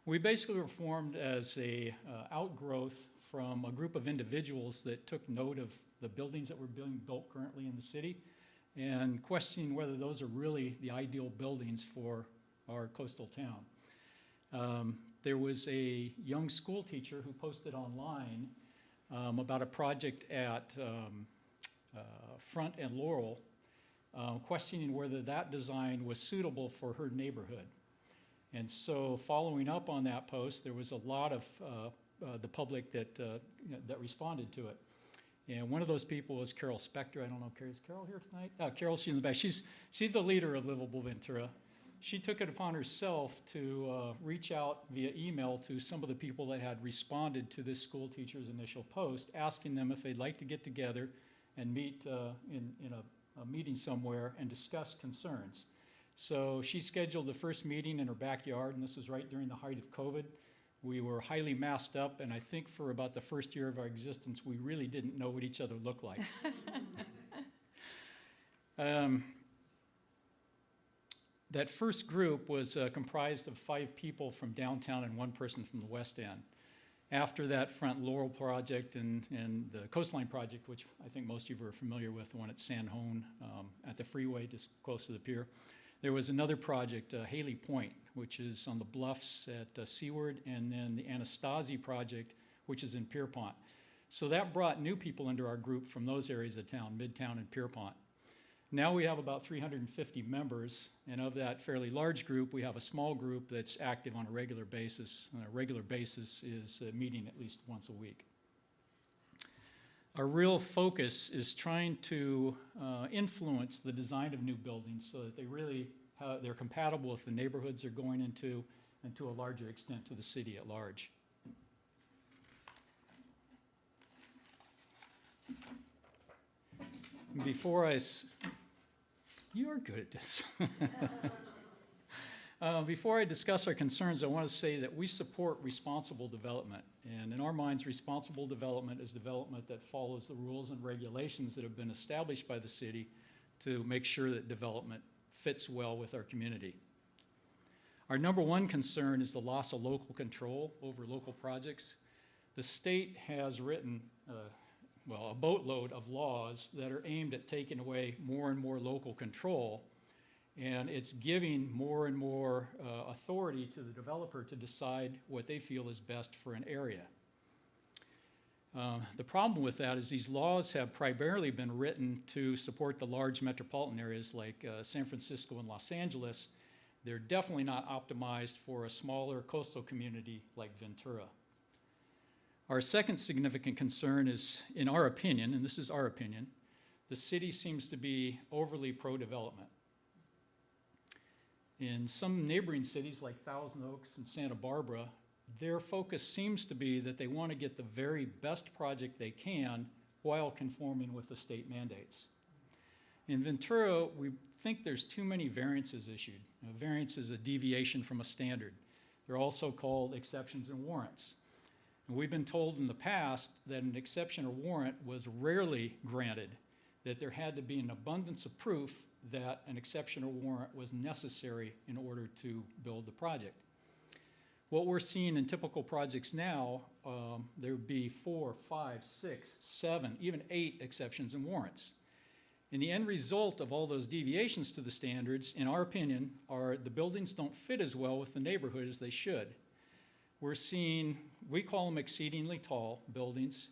We basically were formed as a outgrowth from a group of individuals that took note of the buildings that were being built currently in the city and questioning whether those are really the ideal buildings for our coastal town. There was a young school teacher who posted online about a project at Front and Laurel, questioning whether that design was suitable for her neighborhood. And so following up on that post, there was a lot of the public that responded to it. And one of those people was Carol Spector. I don't know, is Carol here tonight? Carol, she's in the back. She's the leader of Livable Ventura. She took it upon herself to reach out via email to some of the people that had responded to this school teacher's initial post, asking them if they'd like to get together and meet in a meeting somewhere and discuss concerns. So she scheduled the first meeting in her backyard, and this was right during the height of COVID. We were highly masked up, and I think for about the first year of our existence, we really didn't know what each other looked like. That first group was comprised of 5 people from downtown and 1 person from the West End. After that Front Laurel project and the Coastline project, which I think most of you are familiar with, the one at San Juan at the freeway just close to the pier, there was another project, Haley Point, which is on the bluffs at Seaward, and then the Anastasi project, which is in Pierpont. So that brought new people into our group from those areas of town, Midtown and Pierpont. Now we have about 350 members, and of that fairly large group, we have a small group that's active on a regular basis. And a regular basis is meeting at least once a week. Our real focus is trying to influence the design of new buildings so that they really they're compatible with the neighborhoods they're going into, and to a larger extent to the city at large. You are good at this. Before I discuss our concerns, I want to say that we support responsible development. And in our minds, responsible development is development that follows the rules and regulations that have been established by the city to make sure that development fits well with our community. Our number one concern is the loss of local control over local projects. The state has written a boatload of laws that are aimed at taking away more and more local control, and it's giving more and more authority to the developer to decide what they feel is best for an area. The problem with that is these laws have primarily been written to support the large metropolitan areas like San Francisco and Los Angeles. They're definitely not optimized for a smaller coastal community like Ventura. Our second significant concern is, in our opinion, and this is our opinion, the city seems to be overly pro-development. In some neighboring cities like Thousand Oaks and Santa Barbara, their focus seems to be that they want to get the very best project they can while conforming with the state mandates. In Ventura, we think there's too many variances issued. A variance is a deviation from a standard. They're also called exceptions and warrants. And we've been told in the past that an exception or warrant was rarely granted, that there had to be an abundance of proof that an exception or warrant was necessary in order to build the project. What we're seeing in typical projects now, there would be 4, 5, 6, 7, even 8 exceptions and warrants. And the end result of all those deviations to the standards, in our opinion, are the buildings don't fit as well with the neighborhood as they should. We're seeing, we call them exceedingly tall buildings.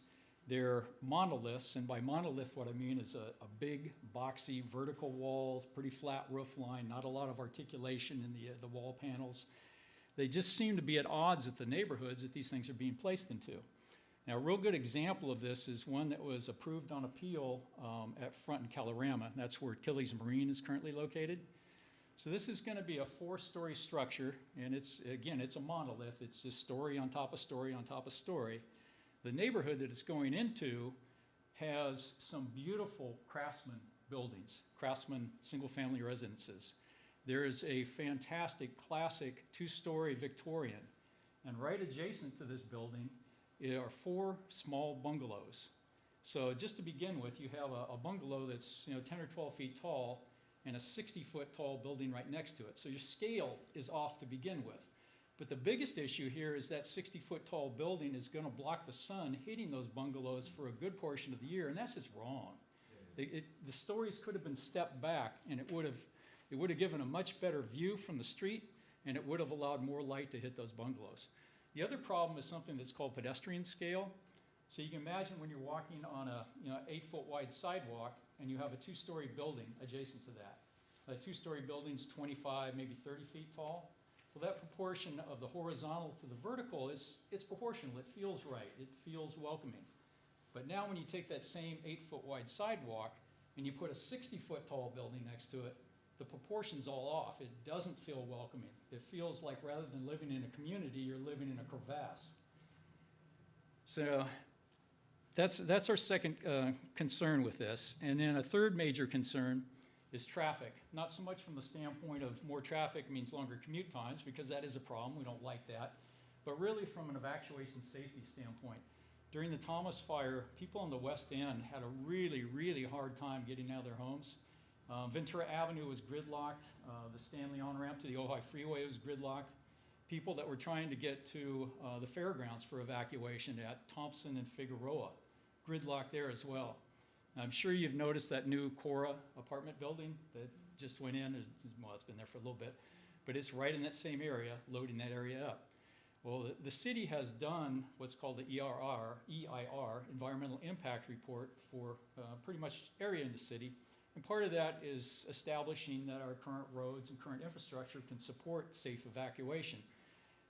They're monoliths, and by monolith what I mean is a big, boxy, vertical walls, pretty flat roof line, not a lot of articulation in the wall panels. They just seem to be at odds with the neighborhoods that these things are being placed into. Now, a real good example of this is one that was approved on appeal at Front and Calorama. That's where Tilly's Marine is currently located. So this is going to be a 4-story structure, and it's a monolith. It's just story on top of story on top of story. The neighborhood that it's going into has some beautiful craftsman buildings, craftsman single-family residences. There is a fantastic classic two-story Victorian, and right adjacent to this building are 4 small bungalows. So just to begin with, you have a bungalow that's 10 or 12 feet tall and a 60-foot tall building right next to it. So your scale is off to begin with. But the biggest issue here is that 60-foot tall building is going to block the sun hitting those bungalows for a good portion of the year, and that's just wrong. The stories could have been stepped back, and it would have given a much better view from the street, and it would have allowed more light to hit those bungalows. The other problem is something that's called pedestrian scale. So you can imagine when you're walking on a 8-foot wide sidewalk, and you have a 2-story building adjacent to that. A 2-story building's 25, maybe 30 feet tall. Well, that proportion of the horizontal to the vertical it's proportional. It feels right. It feels welcoming. But now when you take that same 8-foot wide sidewalk and you put a 60-foot tall building next to it, the proportion's all off. It doesn't feel welcoming. It feels like rather than living in a community, you're living in a crevasse. So that's our second concern with this. And then a third major concern is traffic. Not so much from the standpoint of more traffic means longer commute times, because that is a problem. We don't like that. But really from an evacuation safety standpoint. During the Thomas fire, people on the West End had a really, really hard time getting out of their homes. Ventura Avenue was gridlocked. The Stanley on-ramp to the Ojai Freeway was gridlocked. People that were trying to get to the fairgrounds for evacuation at Thompson and Figueroa, gridlocked there as well. I'm sure you've noticed that new Cora apartment building that just went in. Well, it's been there for a little bit, but it's right in that same area, loading that area up. Well, the city has done what's called the EIR, Environmental Impact Report, for pretty much area in the city. And part of that is establishing that our current roads and current infrastructure can support safe evacuation.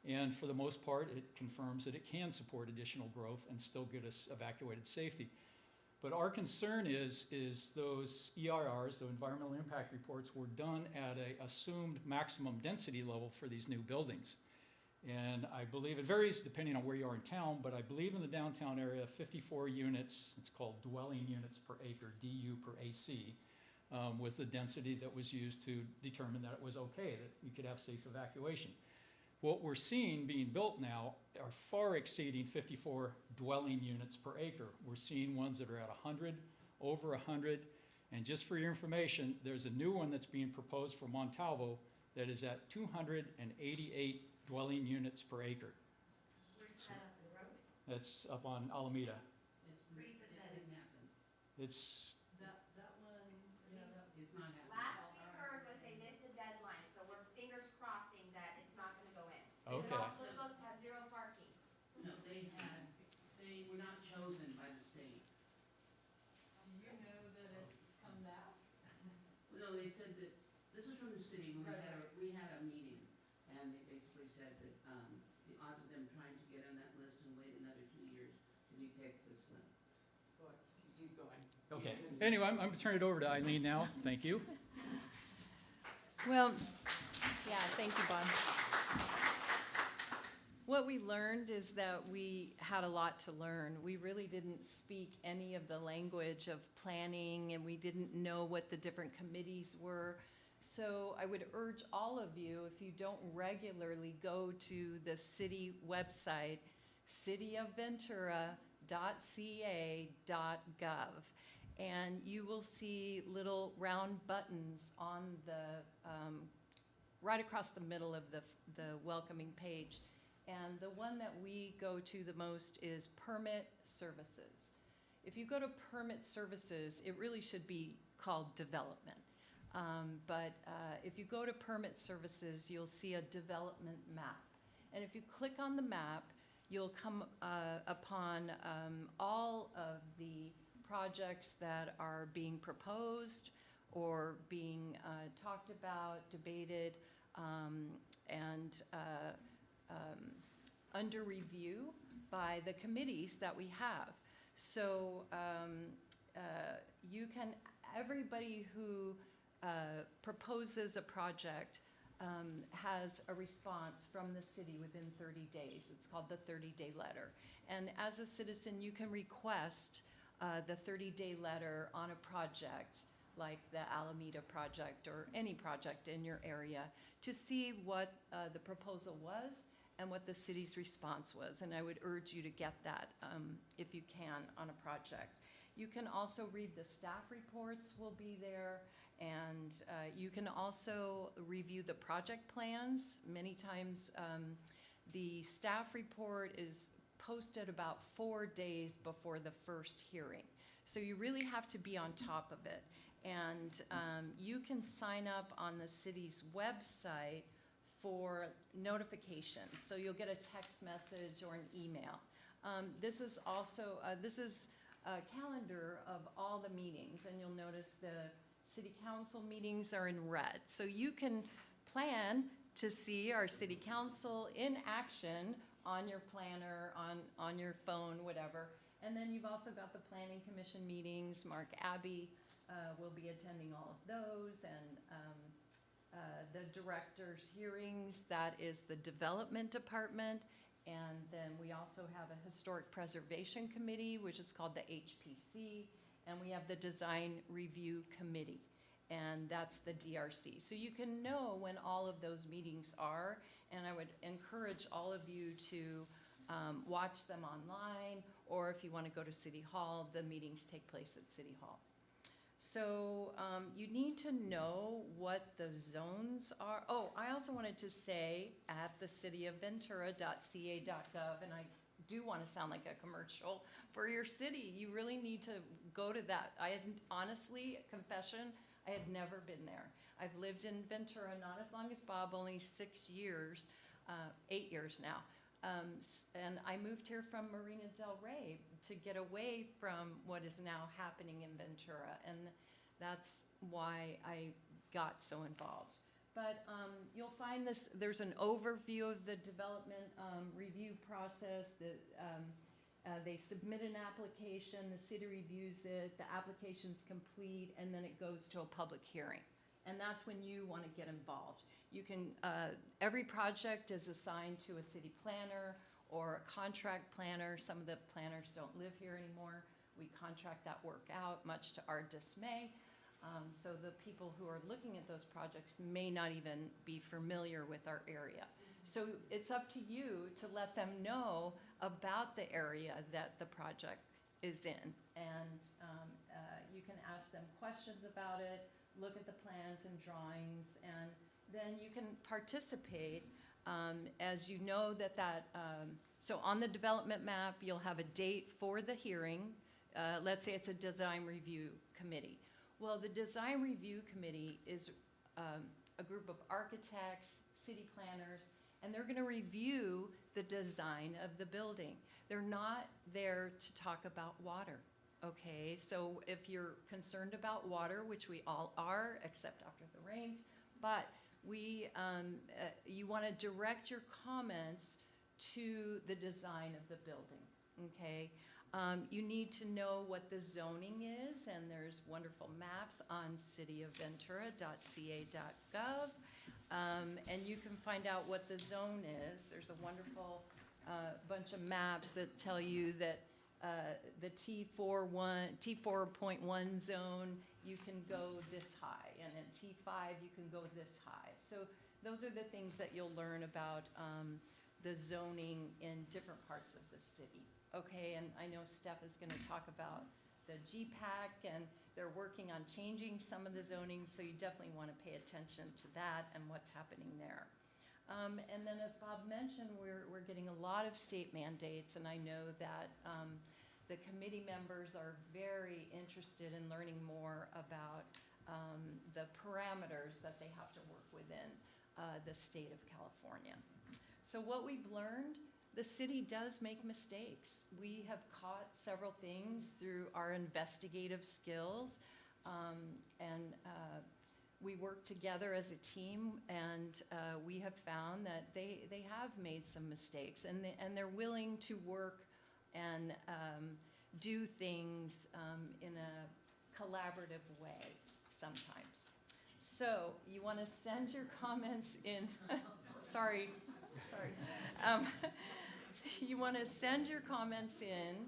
And for the most part, it confirms that it can support additional growth and still get us evacuated safety. But our concern is those EIRs, the environmental impact reports, were done at an assumed maximum density level for these new buildings. And I believe it varies depending on where you are in town, but I believe in the downtown area, 54 units, it's called dwelling units per acre, DU per AC, was the density that was used to determine that it was okay, that we could have safe evacuation. What we're seeing being built now are far exceeding 54 dwelling units per acre. We're seeing ones that are at 100, over 100, and just for your information, there's a new one that's being proposed for Montalvo that is at 288 dwelling units per acre. Where's that up the road? That's up on Alameda. It's Pretty pathetic. Didn't happen. It's, That one, yeah, that is not happening. Last we heard was they missed a deadline, so we're fingers crossing that it's not gonna go in. Is it Okay. also supposed to have 0 parking? No, they were not chosen by the state. Do you know that it's come back? No, they said that, this is from the city, when we had a meeting, and they basically said that, the odds of them trying to get on that list and wait another 2 years to be picked was slim. But keep going. okay. Anyway, I'm going to turn it over to Eileen now. Thank you. Well, yeah, thank you, Bob. What we learned is that we had a lot to learn. We really didn't speak any of the language of planning, and we didn't know what the different committees were. So I would urge all of you, if you don't regularly go to the city website, cityofventura.ca.gov, and you will see little round buttons on the, right across the middle of the welcoming page. And the one that we go to the most is permit services. If you go to permit services, it really should be called development. But if you go to permit services, you'll see a development map. And if you click on the map, you'll come upon all of the projects that are being proposed or being talked about, debated, and under review by the committees that we have. So you can, everybody who proposes a project has a response from the city within 30 days. It's called the 30-day letter. And as a citizen, you can request the 30-day letter on a project like the Alameda project or any project in your area to see what the proposal was and what the city's response was. And I would urge you to get that if you can on a project. You can also read the staff reports will be there, and you can also review the project plans. Many times the staff report is posted about 4 days before the first hearing. So you really have to be on top of it. And you can sign up on the city's website for notifications. So you'll get a text message or an email. This is also, this is a calendar of all the meetings, and you'll notice the city council meetings are in red. So you can plan to see our city council in action on your planner, on your phone, whatever. And then you've also got the planning commission meetings. Abbe will be attending all of those, and the director's hearings, that is the development department. And then we also have a historic preservation committee, which is called the HPC, and we have the design review committee, and that's the DRC. So you can know when all of those meetings are, and I would encourage all of you to watch them online, or if you want to go to City Hall, the meetings take place at City Hall. So you need to know what the zones are. Oh, I also wanted to say at the cityofventura.ca.gov, and I do want to sound like a commercial for your city. You really need to go to that. I had, honestly, confession, I had never been there. I've lived in Ventura not as long as Bob, only 6 years, 8 years now. And I moved here from Marina del Rey to get away from what is now happening in Ventura, and that's why I got so involved. But you'll find this, there's an overview of the development review process. They submit an application, the city reviews it, the application's complete, and then it goes to a public hearing. And that's when you want to get involved. You can, every project is assigned to a city planner or a contract planner. Some of the planners don't live here anymore. We contract that work out, much to our dismay. So the people who are looking at those projects may not even be familiar with our area. So it's up to you to let them know about the area that the project is in. And you can ask them questions about it, look at the plans and drawings, and then you can participate. As you know so on the development map, you'll have a date for the hearing. Let's say it's a design review committee. Well, the design review committee is a group of architects, city planners, and they're gonna review the design of the building. They're not there to talk about water, okay? So if you're concerned about water, which we all are, except after the rains, but you wanna direct your comments to the design of the building, okay? You need to know what the zoning is, and there's wonderful maps on cityofventura.ca.gov. And you can find out what the zone is. There's a wonderful bunch of maps that tell you that the T4.1 zone, you can go this high, and in T5, you can go this high. So those are the things that you'll learn about the zoning in different parts of the city. Okay, and I know Steph is going to talk about the GPAC, and they're working on changing some of the zoning, so you definitely want to pay attention to that and what's happening there. And then as Bob mentioned, we're getting a lot of state mandates, and I know that the committee members are very interested in learning more about the parameters that they have to work within the state of California. So what we've learned, the city does make mistakes. We have caught several things through our investigative skills, and we work together as a team, and we have found that they have made some mistakes, and they're willing to work and do things in a collaborative way sometimes. So you want to send your comments in. Sorry. You want to send your comments in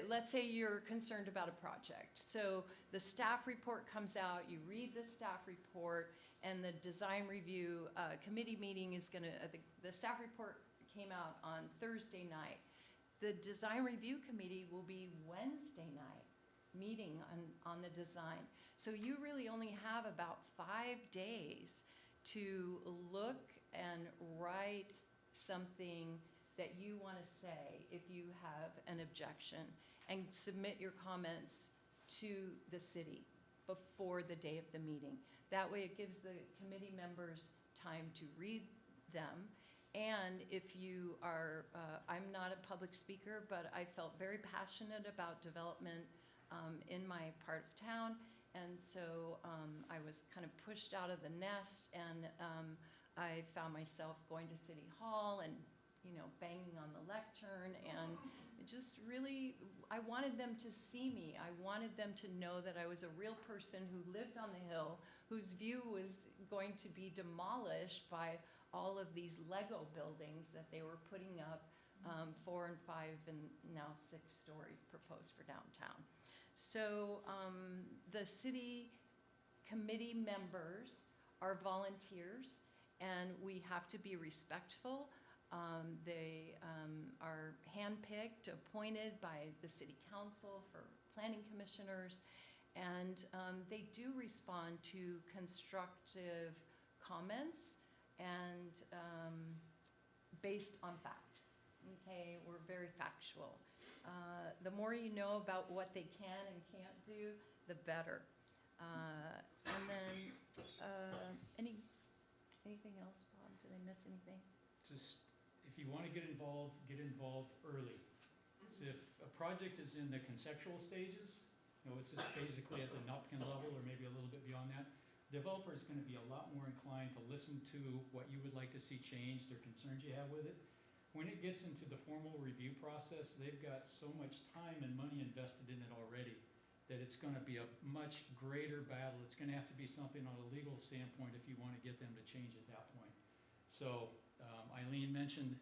let's say you're concerned about a project. So the staff report comes out, you read the staff report, and the design review committee meeting is gonna, the staff report came out on Thursday night. The design review committee will be Wednesday night, meeting on the design. So you really only have about 5 days to look and write something that you want to say if you have an objection, and submit your comments to the city before the day of the meeting. That way it gives the committee members time to read them. And if you are, I'm not a public speaker, but I felt very passionate about development in my part of town. And so I was kind of pushed out of the nest, and I found myself going to City Hall and, banging on the lectern, and just really, I wanted them to see me. I wanted them to know that I was a real person who lived on the hill, whose view was going to be demolished by all of these Lego buildings that they were putting up, 4 and 5 and now 6 stories proposed for downtown. So the city committee members are volunteers, and we have to be respectful. They are handpicked, appointed by the city council for planning commissioners, and they do respond to constructive comments and based on facts. Okay, we're very factual. The more you know about what they can and can't do, the better. And then, anything else, Bob? Did I miss anything? Just, if you want to get involved early. So if a project is in the conceptual stages, it's just basically at the napkin level or maybe a little bit beyond that, developer is going to be a lot more inclined to listen to what you would like to see changed or concerns you have with it. When it gets into the formal review process, they've got so much time and money invested in it already that it's going to be a much greater battle. It's going to have to be something on a legal standpoint if you want to get them to change at that point. So Eileen mentioned,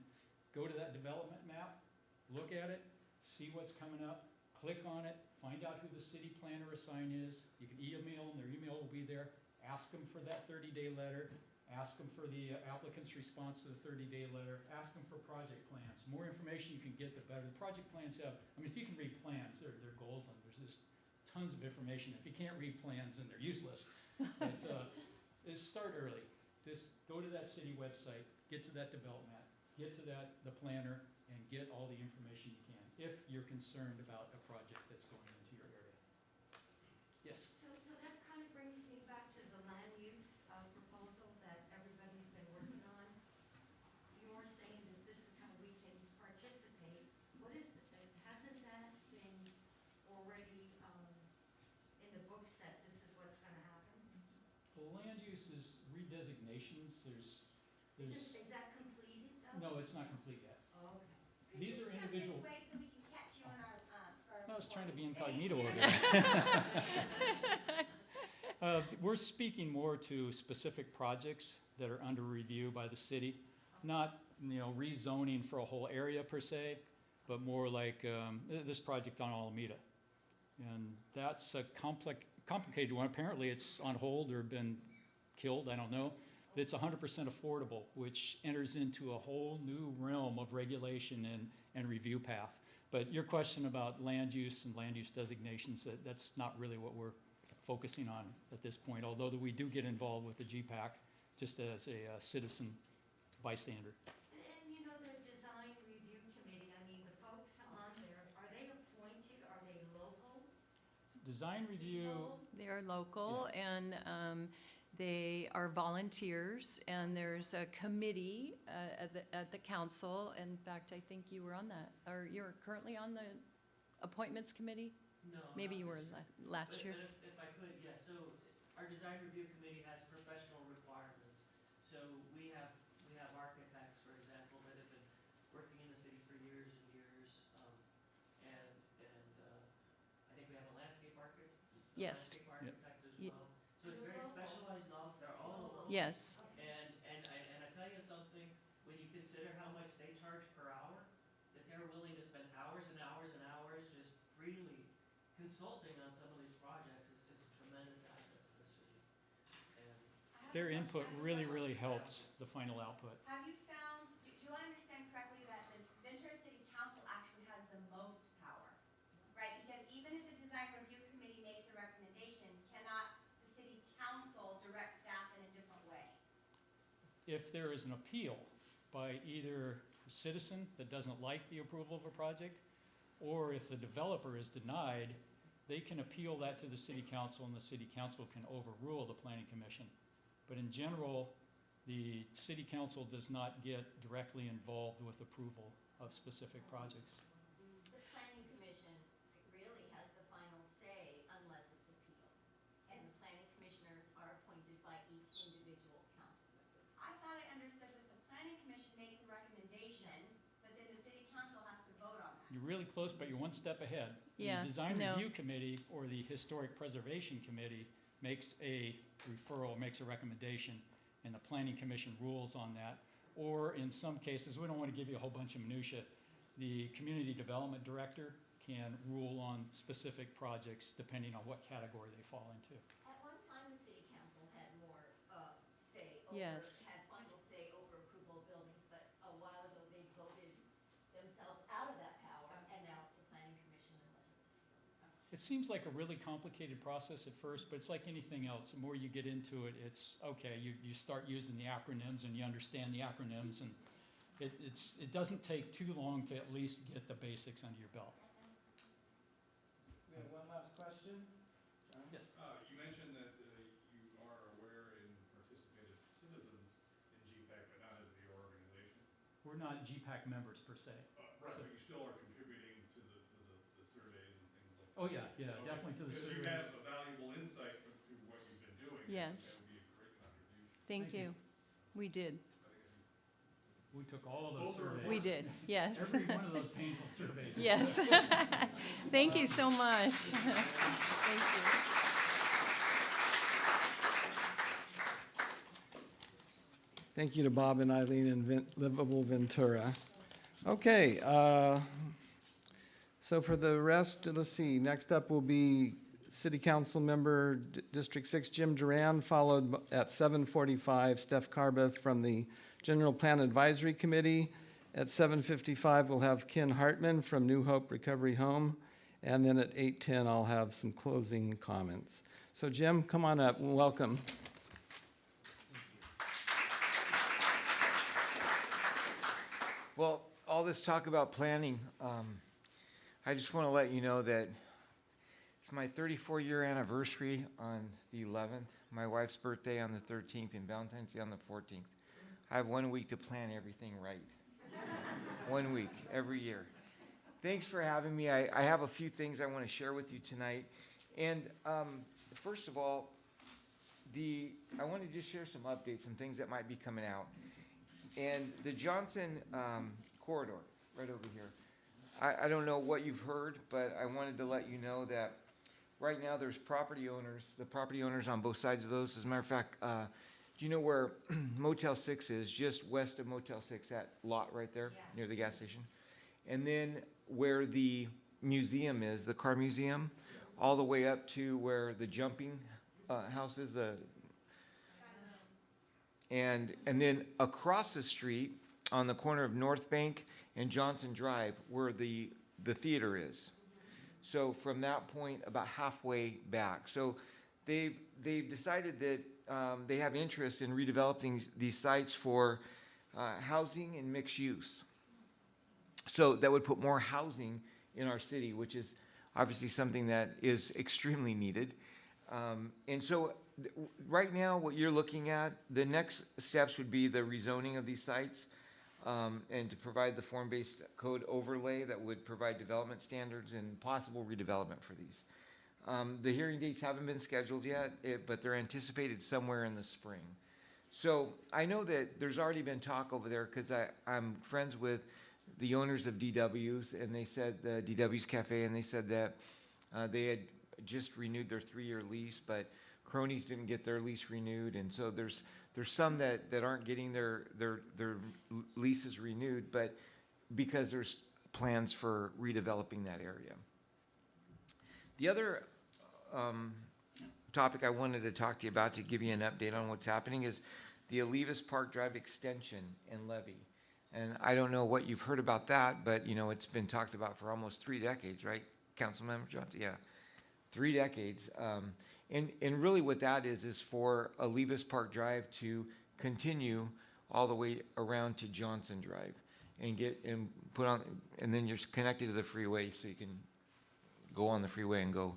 go to that development map, look at it, see what's coming up, click on it, find out who the city planner assign is. You can email them, their email will be there. Ask them for that 30-day letter. Ask them for the applicant's response to the 30-day letter. Ask them for project plans. The more information you can get, the better. The project plans have, if you can read plans, they're golden. There's just tons of information. If you can't read plans, then they're useless. But start early. Just go to that city website, get to that development, get to the planner, and get all the information you can if you're concerned about a project that's going into your area. Yes? So that kind of brings me back to the land use proposal that everybody's been working on. You're saying that this is how we can participate. What is, hasn't that been already in the books that this is what's going to happen? Well, land use is redesignations. Is that completed though? No, it's not complete yet. Oh, okay. These are individual. Step this way so we can catch you on our. I was trying to be incognito over there. We're speaking more to specific projects that are under review by the city, not rezoning for a whole area per se, but more like this project on Alameda, and that's a complicated one. Apparently, it's on hold or been killed. I don't know. It's 100% affordable, which enters into a whole new realm of regulation and review path. But your question about land use and land use designations, that's not really what we're focusing on at this point, although we do get involved with the GPAC just as a citizen bystander. And the design review committee, the folks on there, are they appointed? Are they local? Design review. They are local, and they are volunteers, and there's a committee at the council. In fact, I think you were on that, or you're currently on the appointments committee? No. Maybe you were last year. But if I could, yeah, so our design review committee has professional requirements. So we have architects, for example, that have been working in the city for years and years. And I think we have a landscape architect. Yes. Landscape architect as well. So it's very specialized knowledge. They're all local. Yes. And I tell you something, when you consider how much they charge per hour, that they're willing to spend hours and hours and hours just consulting on some of these projects, it's a tremendous asset to the city. And Their input really, really helps the final output. Have you found, do I understand correctly that this Ventura City Council actually has the most power? Right, because even if the design review committee makes a recommendation, cannot the city council direct staff in a different way? If there is an appeal by either a citizen that doesn't like the approval of a project, or if the developer is denied, they can appeal that to the city council, and the city council can overrule the planning commission. But in general, the city council does not get directly involved with approval of specific projects. The planning commission really has the final say unless it's appealed. And the planning commissioners are appointed by each individual council member. I thought I understood that the planning commission makes a recommendation, but then the city council has to vote on that. You're really close, but you're one step ahead. Yeah, The design no. review committee or the historic preservation committee makes a referral, makes a recommendation, and the planning commission rules on that. Or in some cases, we don't want to give you a whole bunch of minutia, the community development director can rule on specific projects depending on what category they fall into. At one time, the city council had more say over, Yes. had final say over approval of buildings, but a while ago, they voted themselves out of that power, and now it's the planning commission unless it's appealed. It seems like a really complicated process at first, but it's like anything else. The more you get into it, it's okay. You start using the acronyms and you understand the acronyms, and it doesn't take too long to at least get the basics under your belt. We have one last question. John? Yes. You mentioned that you are aware and participated citizens in GPAC, but not as the organization. We're not GPAC members per se. Right, but you still are contributing to the surveys and things like that. Oh, yeah, definitely to the Because you surveys. have a valuable insight to what you've been doing. Yes. That would be a great contribution. Thank you. We did. We took all of those Both are surveys. We did, yes. Every one of those painful surveys. Yes. Thank you so much. Thank you. Thank you to Bob and Eileen and Livable Ventura. Okay, so for the rest, let's see, next up will be City Council Member District 6, Jim Duran, followed at 7:45, Steph Karba from the General Plan Advisory Committee. At 7:55, we'll have Ken Hartman from New Hope Recovery Home. And then at 8:10, I'll have some closing comments. So Jim, come on up and welcome. Well, all this talk about planning, I just want to let you know that it's my 34-year anniversary on the 11th, my wife's birthday on the 13th, and Valentine's Day on the 14th. I have 1 week to plan everything right. 1 week, every year. Thanks for having me. I have a few things I want to share with you tonight. And first of all, I want to just share some updates, some things that might be coming out. And the Johnson corridor, right over here. I don't know what you've heard, but I wanted to let you know that right now there's property owners, the property owners on both sides of those. As a matter of fact, do you know where Motel 6 is? Just west of Motel 6, that lot right there, near the gas station. And then where the museum is, the car museum, all the way up to where the jumping house is, and then across the street on the corner of North Bank and Johnson Drive, where the theater is. So from that point, about halfway back. So they've decided that they have interest in redeveloping these sites for housing and mixed use. So that would put more housing in our city, which is obviously something that is extremely needed. And so right now, what you're looking at, the next steps would be the rezoning of these sites and to provide the form-based code overlay that would provide development standards and possible redevelopment for these. The hearing dates haven't been scheduled yet, but they're anticipated somewhere in the spring. So I know that there's already been talk over there because I'm friends with the owners of DW's, and they said, the DW's Cafe, and they said that they had just renewed their 3-year lease, but Cronies didn't get their lease renewed, and so there's some that aren't getting their leases renewed, but because there's plans for redeveloping that area. The other topic I wanted to talk to you about to give you an update on what's happening is the Olivas Park Drive extension and levy. And I don't know what you've heard about that, but you know, it's been talked about for almost 3 decades, right? Councilmember Johnson, yeah, 3 decades. And really what that is for Olivas Park Drive to continue all the way around to Johnson Drive and put on, and then you're connected to the freeway so you can go on the freeway and go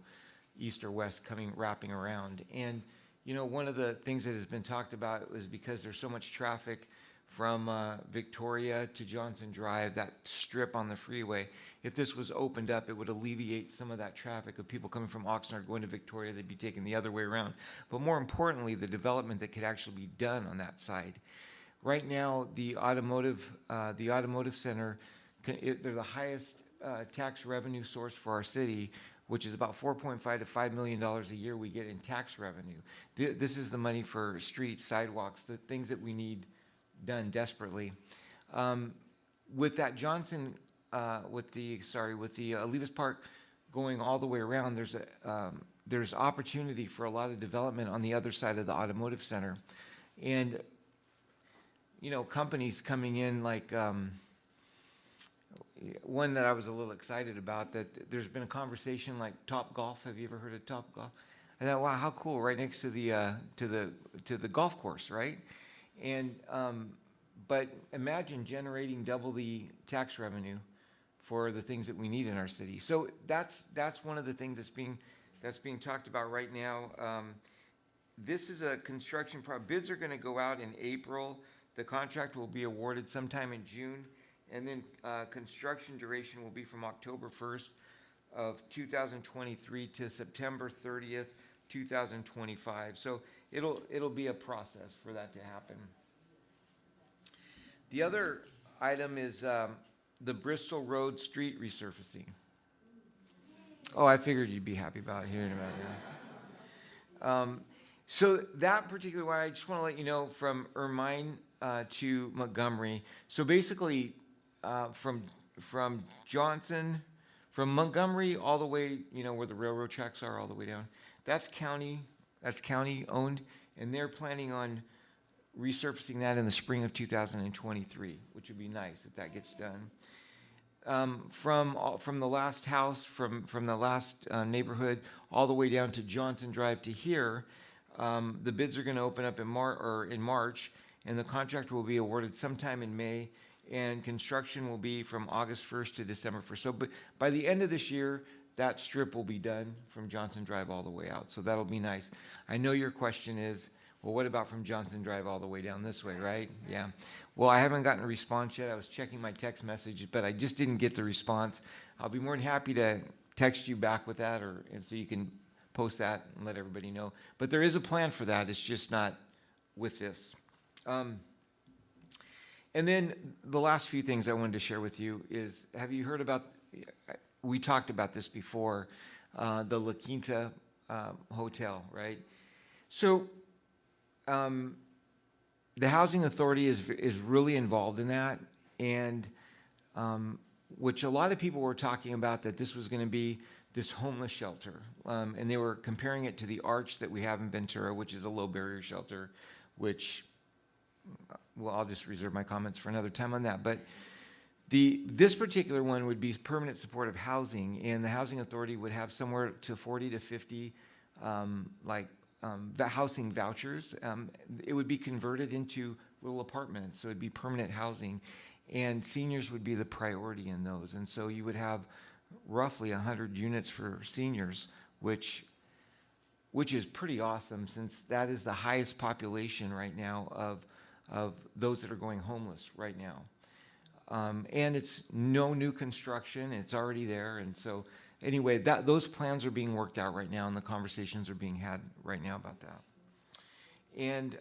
east or west wrapping around. And you know, one of the things that has been talked about is because there's so much traffic from Victoria to Johnson Drive, that strip on the freeway, if this was opened up, it would alleviate some of that traffic of people coming from Oxnard going to Victoria. They'd be taking the other way around. But more importantly, the development that could actually be done on that side. Right now, the automotive center, they're the highest tax revenue source for our city, which is about $4.5 to $5 million a year we get in tax revenue. This is the money for streets, sidewalks, the things that we need done desperately. With that Johnson, with the Olivas Park going all the way around, there's opportunity for a lot of development on the other side of the automotive center. And, you know, companies coming in like, one that I was a little excited about, that there's been a conversation like Top Golf. Have you ever heard of Top Golf? I thought, wow, how cool, right next to the golf course, right? And but imagine generating double the tax revenue for the things that we need in our city. So that's one of the things that's being talked about right now. This is a construction bids are going to go out in April. The contract will be awarded sometime in June. And then construction duration will be from October 1st of 2023 to September 30th, 2025. So it'll be a process for that to happen. The other item is the Bristol Road street resurfacing. Oh, I figured you'd be happy about hearing about that. So that particular one, I just want to let you know, from Ermine to Montgomery. So basically, from Montgomery all the way, you know, where the railroad tracks are, all the way down, that's county owned, and they're planning on resurfacing that in the spring of 2023, which would be nice if that gets done. From the last house, from the last neighborhood, all the way down to Johnson Drive to here, the bids are going to open up in March, and the contract will be awarded sometime in May. And construction will be from August 1st to December 1st. So by the end of this year, that strip will be done from Johnson Drive all the way out. So that'll be nice. I know your question is, well, what about from Johnson Drive all the way down this way, right? Yeah. Well, I haven't gotten a response yet. I was checking my text message, but I just didn't get the response. I'll be more than happy to text you back with that, and so you can post that and let everybody know. But there is a plan for that. It's just not with this. And then the last few things I wanted to share with you is, have you heard about, we talked about this before, the La Quinta Hotel, right? So the Housing Authority is really involved in that, and which a lot of people were talking about, that this was going to be this homeless shelter. And they were comparing it to the Arch that we have in Ventura, which is a low barrier shelter, which, well, I'll just reserve my comments for another time on that. But this particular one would be permanent supportive housing, and the Housing Authority would have somewhere to 40 to 50 housing vouchers. It would be converted into little apartments, so it'd be permanent housing, and seniors would be the priority in those. And so you would have roughly 100 units for seniors, which is pretty awesome, since that is the highest population right now of those that are going homeless right now. And it's no new construction, it's already there. And so anyway, those plans are being worked out right now, and the conversations are being had right now about that. And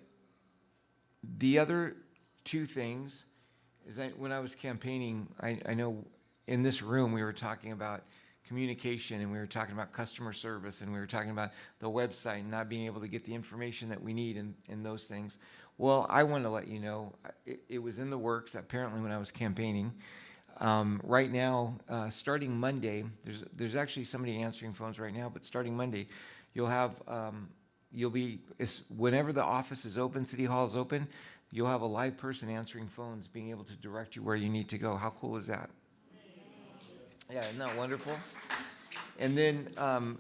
the other two things is, when I was campaigning, I know in this room we were talking about communication, and we were talking about customer service, and we were talking about the website and not being able to get the information that we need in those things. Well, I want to let you know, it was in the works apparently when I was campaigning. Right now, starting Monday, there's actually somebody answering phones right now, but starting Monday, you'll have, whenever the office is open, City Hall is open, you'll have a live person answering phones, being able to direct you where you need to go. How cool is that? Yeah, isn't that wonderful? And then,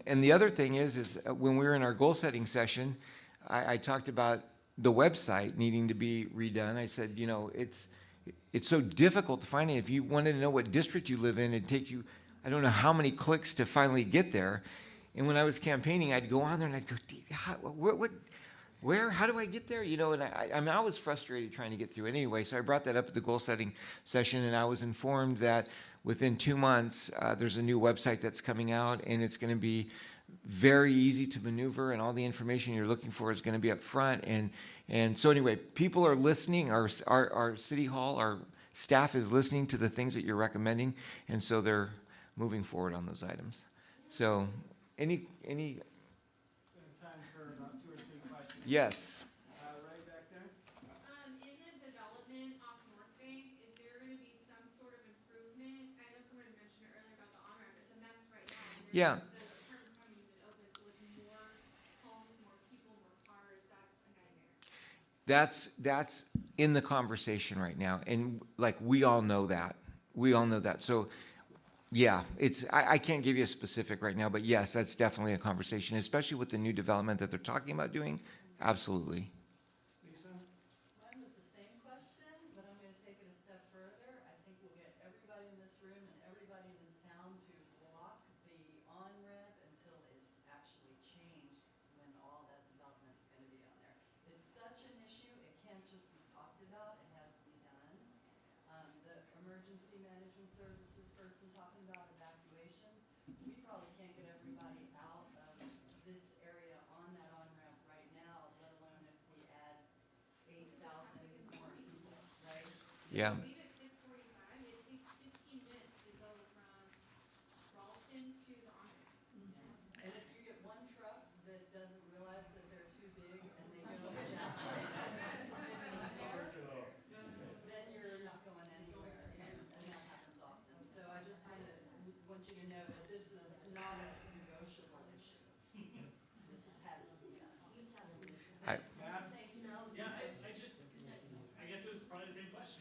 and the other thing is when we were in our goal setting session, I talked about the website needing to be redone. I said, you know, it's so difficult to find it. If you wanted to know what district you live in, it'd take you, I don't know how many clicks to finally get there. And when I was campaigning, I'd go on there and I'd go, where, how do I get there? You know, and I mean, I was frustrated trying to get through it anyway. So I brought that up at the goal setting session, and I was informed that within 2 months, there's a new website that's coming out, and it's going to be very easy to maneuver, and all the information you're looking for is going to be up front. And so anyway, people are listening. Our City Hall, our staff is listening to the things that you're recommending, and so they're moving forward on those items. So any We have time for about 2 or 3 questions. yes. Right back there. In the development off North Bank, is there gonna be some sort of improvement? I know someone had mentioned it earlier about the on-ramp, it's a mess right now. And Yeah. The apartments haven't even been open, so with more homes, more people, more cars, that's a nightmare. That's in the conversation right now, and like we all know that. We all know that. So yeah, I can't give you a specific right now, but yes, that's definitely a conversation, especially with the new development that they're talking about doing. Absolutely. Lisa? Mine was the same question, but I'm gonna take it a step further. I think we'll get everybody in this room and everybody in this town to block the on-ramp until it's actually changed when all that development's gonna be on there. It's such an issue, it can't just be talked about, it has to be done. The emergency management services person talking about evacuations, we probably can't get everybody out of this area on that on-ramp right now, let alone if we add 8,000 more people, right? Yeah. Leave at 6:45, it takes 15 minutes to go from Ralston to the on-ramp. And if you get one truck that doesn't realize that they're too big and they go then you're not going anywhere, and that happens often. So I just want you to know that this is not a negotiable issue. This has to be done. I- Yeah, I guess it was probably the same question.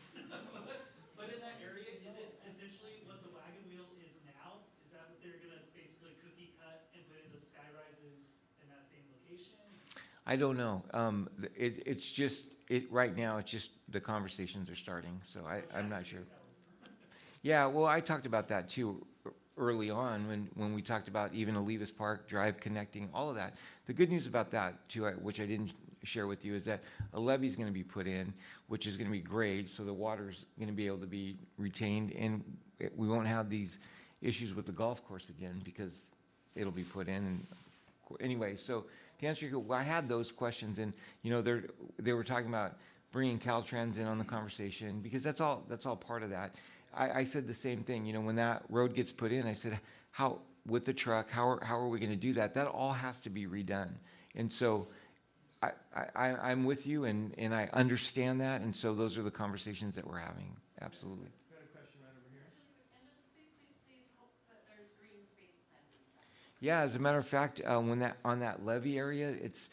But in that area, is it essentially what the wagon wheel is now? Is that what they're gonna basically cookie cut and put in those sky rises in that same location? I don't know. It's just, right now, it's just the conversations are starting, so I'm not sure. Yeah, well, I talked about that too early on when we talked about even Olivas Park, Drive connecting, all of that. The good news about that too, which I didn't share with you, is that a levee's gonna be put in, which is gonna be great, so the water's gonna be able to be retained, and we won't have these issues with the golf course again, because it'll be put in. And anyway, so to answer your, well, I had those questions, and you know, they were talking about bringing Caltrans in on the conversation, because that's all part of that. I said the same thing, you know, when that road gets put in, I said, how, with the truck, how are we gonna do that? That all has to be redone. And so I'm with you, and I understand that, and so those are the conversations that we're having, absolutely. Got a question right over here. And just please hope that there's green space planted. Yeah, as a matter of fact, on that levee area, it's,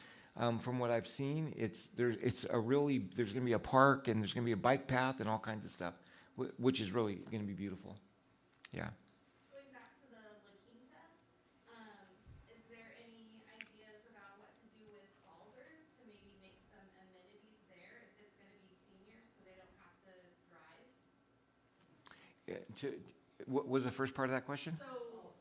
from what I've seen, there's gonna be a park, and there's gonna be a bike path and all kinds of stuff, which is really gonna be beautiful. Yeah. Going back to the La Quinta, is there any ideas about what to do with Falzers to maybe make some amenities there if it's gonna be seniors so they don't have to drive? What was the first part of that question? So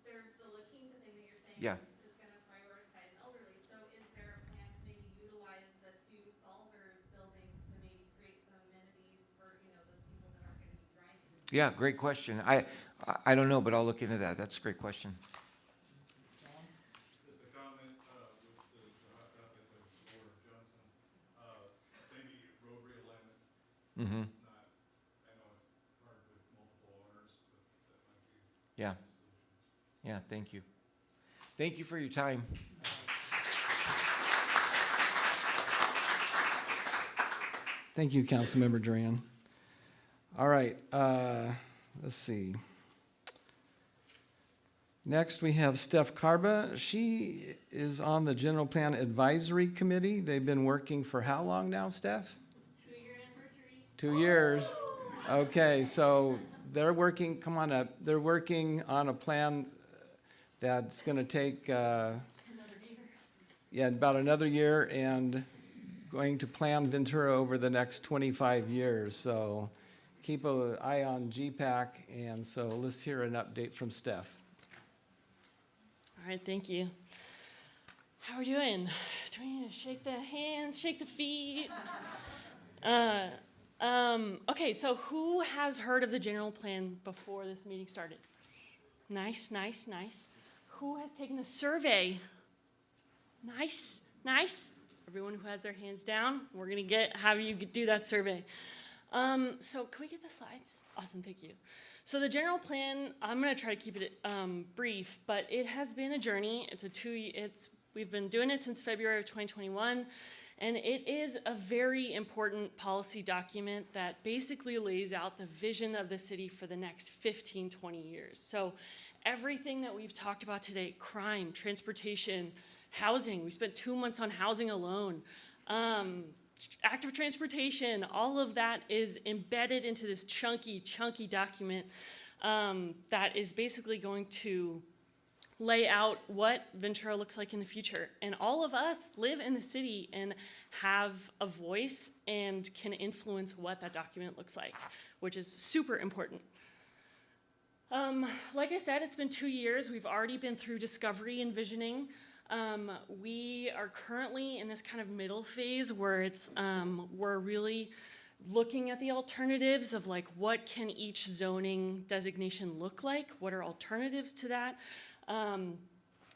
there's the La Quinta thing that you're saying. Yeah. Is gonna prioritize elderly, so is there a plan to maybe utilize the 2 Falzers buildings to maybe create some amenities for, you know, those people that aren't gonna be driving? Yeah, great question. I don't know, but I'll look into that. That's a great question. Just a comment, with the hot topic of Lower Johnson, maybe road realignment. Mm-hmm. Not, I know it's hard with multiple owners, but that might be Yeah. a solution. Yeah, thank you. Thank you for your time. Thank you, Councilmember Duran. All right, let's see. Next, we have Steph Karba. She is on the General Plan Advisory Committee. They've been working for how long now, Steph? 2-year anniversary. 2 years. Okay, so they're working, come on up, they're working on a plan that's gonna take, Another year. yeah, about another year, and going to plan Ventura over the next 25 years. So keep an eye on GPAC, and so let's hear an update from Steph. All right, thank you. How are we doing? Do we need to shake the hands, shake the feet? Okay, so who has heard of the general plan before this meeting started? Nice, nice, nice. Who has taken the survey? Nice, nice. Everyone who has their hands down, we're gonna have you do that survey. So can we get the slides? Awesome, thank you. So the general plan, I'm gonna try to keep it brief, but it has been a journey. We've been doing it since February of 2021, and it is a very important policy document that basically lays out the vision of the city for the next 15, 20 years. So everything that we've talked about today, crime, transportation, housing, we spent 2 months on housing alone, active transportation, all of that is embedded into this chunky document that is basically going to lay out what Ventura looks like in the future. And all of us live in the city and have a voice and can influence what that document looks like, which is super important. Like I said, it's been 2 years. We've already been through discovery and visioning. We are currently in this kind of middle phase where we're really looking at the alternatives of like what can each zoning designation look like, what are alternatives to that, and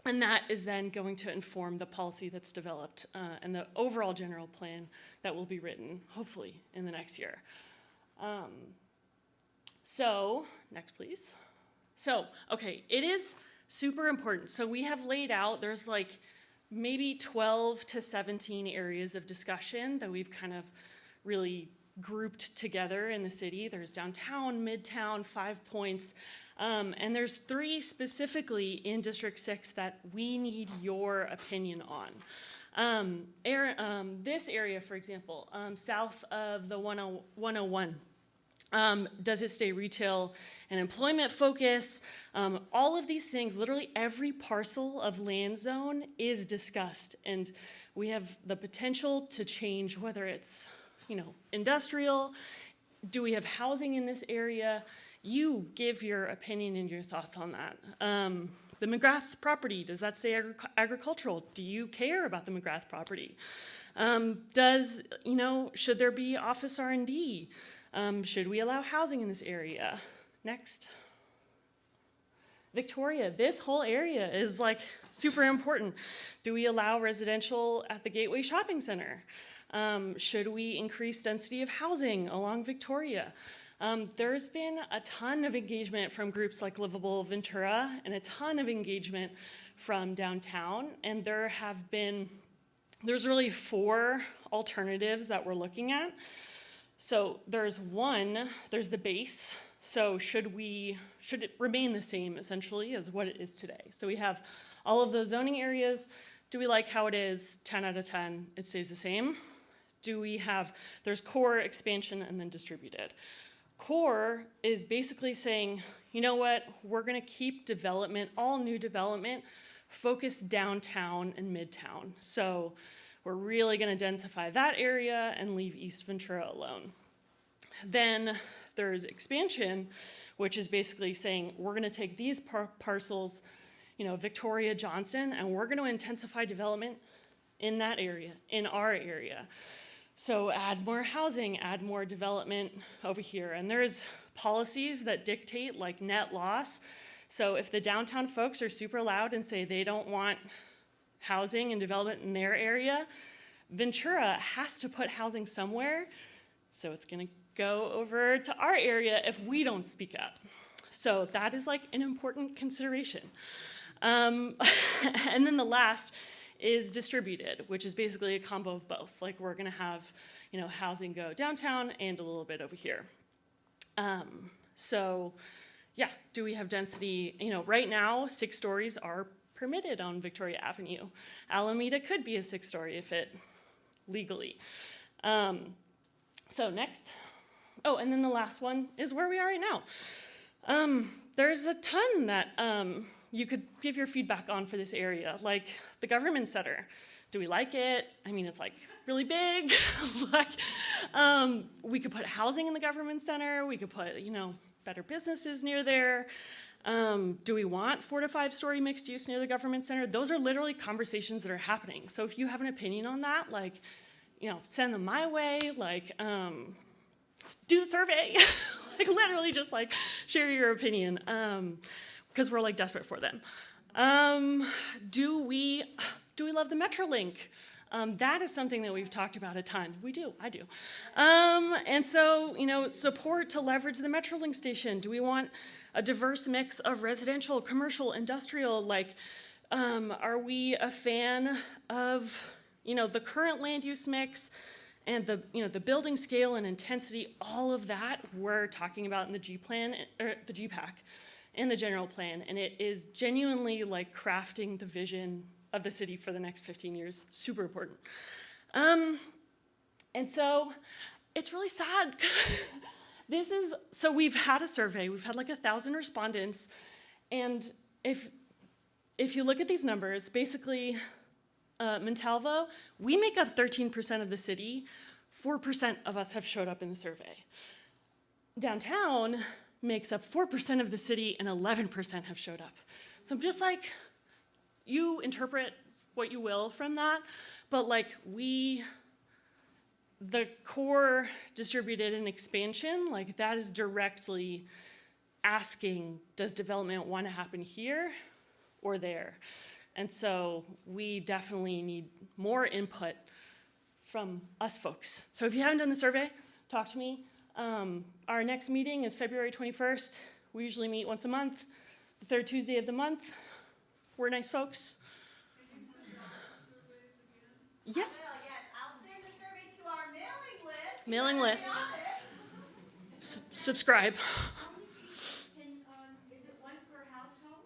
that is then going to inform the policy that's developed and the overall general plan that will be written, hopefully, in the next year. So, next please. So, okay, it is super important. So we have laid out, there's like maybe 12 to 17 areas of discussion that we've kind of really grouped together in the city. There's downtown, midtown, 5 points, and there's 3 specifically in District 6 that we need your opinion on. This area, for example, south of the 101, does it stay retail and employment focus? All of these things, literally every parcel of land zone is discussed, and we have the potential to change whether it's, industrial. Do we have housing in this area? You give your opinion and your thoughts on that. The McGrath property, does that stay agricultural? Do you care about the McGrath property? Should there be office R&D? Should we allow housing in this area? Next. Victoria, this whole area is like super important. Do we allow residential at the Gateway Shopping Center? Should we increase density of housing along Victoria? There's been a ton of engagement from groups like Livable Ventura and a ton of engagement from downtown, and there's really 4 alternatives that we're looking at. So there's the base. So should it remain the same essentially as what it is today? So we have all of those zoning areas. Do we like how it is? 10 out of 10, it stays the same. There's core, expansion, and then distributed. Core is basically saying, you know what, we're gonna keep development, all new development, focused downtown and midtown. So we're really gonna densify that area and leave East Ventura alone. Then there's expansion, which is basically saying we're gonna take these parcels, Victoria, Johnson, and we're gonna intensify development in that area, in our area. So add more housing, add more development over here. And there's policies that dictate like net loss. So if the downtown folks are super loud and say they don't want housing and development in their area, Ventura has to put housing somewhere. So it's gonna go over to our area if we don't speak up. So that is like an important consideration. And then the last is distributed, which is basically a combo of both. Like we're gonna have, housing go downtown and a little bit over here. So, yeah, do we have density? You know, right now, 6 stories are permitted on Victoria Avenue. Alameda could be a 6-story if it legally. So next. Oh, and then the last one is where we are right now. There's a ton that you could give your feedback on for this area, like the government center. Do we like it? I mean, it's like really big. Like, we could put housing in the government center. We could put, you know, better businesses near there. Do we want 4 to 5 story mixed use near the government center? Those are literally conversations that are happening. So if you have an opinion on that, like, you know, send them my way. Like, do the survey. Like, literally just like share your opinion, because we're like desperate for them. Do we love the Metrolink? That is something that we've talked about a ton. We do, I do. And so, you know, support to leverage the Metrolink station. Do we want a diverse mix of residential, commercial, industrial? Like, are we a fan of, you know, the current land use mix and the, you know, the building scale and intensity? All of that we're talking about in the G plan, or the GPAC, and the general plan. And it is genuinely like crafting the vision of the city for the next 15 years. Super important. And so it's really sad. So we've had a survey, we've had like 1,000 respondents. And if you look at these numbers, basically Montalvo, we make up 13% of the city. 4% of us have showed up in the survey. Downtown makes up 4% of the city and 11% have showed up. So I'm just like, you interpret what you will from that, but like the core distributed and expansion, like that is directly asking, does development want to happen here or there? And so we definitely need more input from us folks. So if you haven't done the survey, talk to me. Our next meeting is February 21st. We usually meet once a month, the 3rd Tuesday of the month. We're nice folks. Yes? I'll send the survey to our mailing list. Mailing list. Subscribe. Is it 1 per household?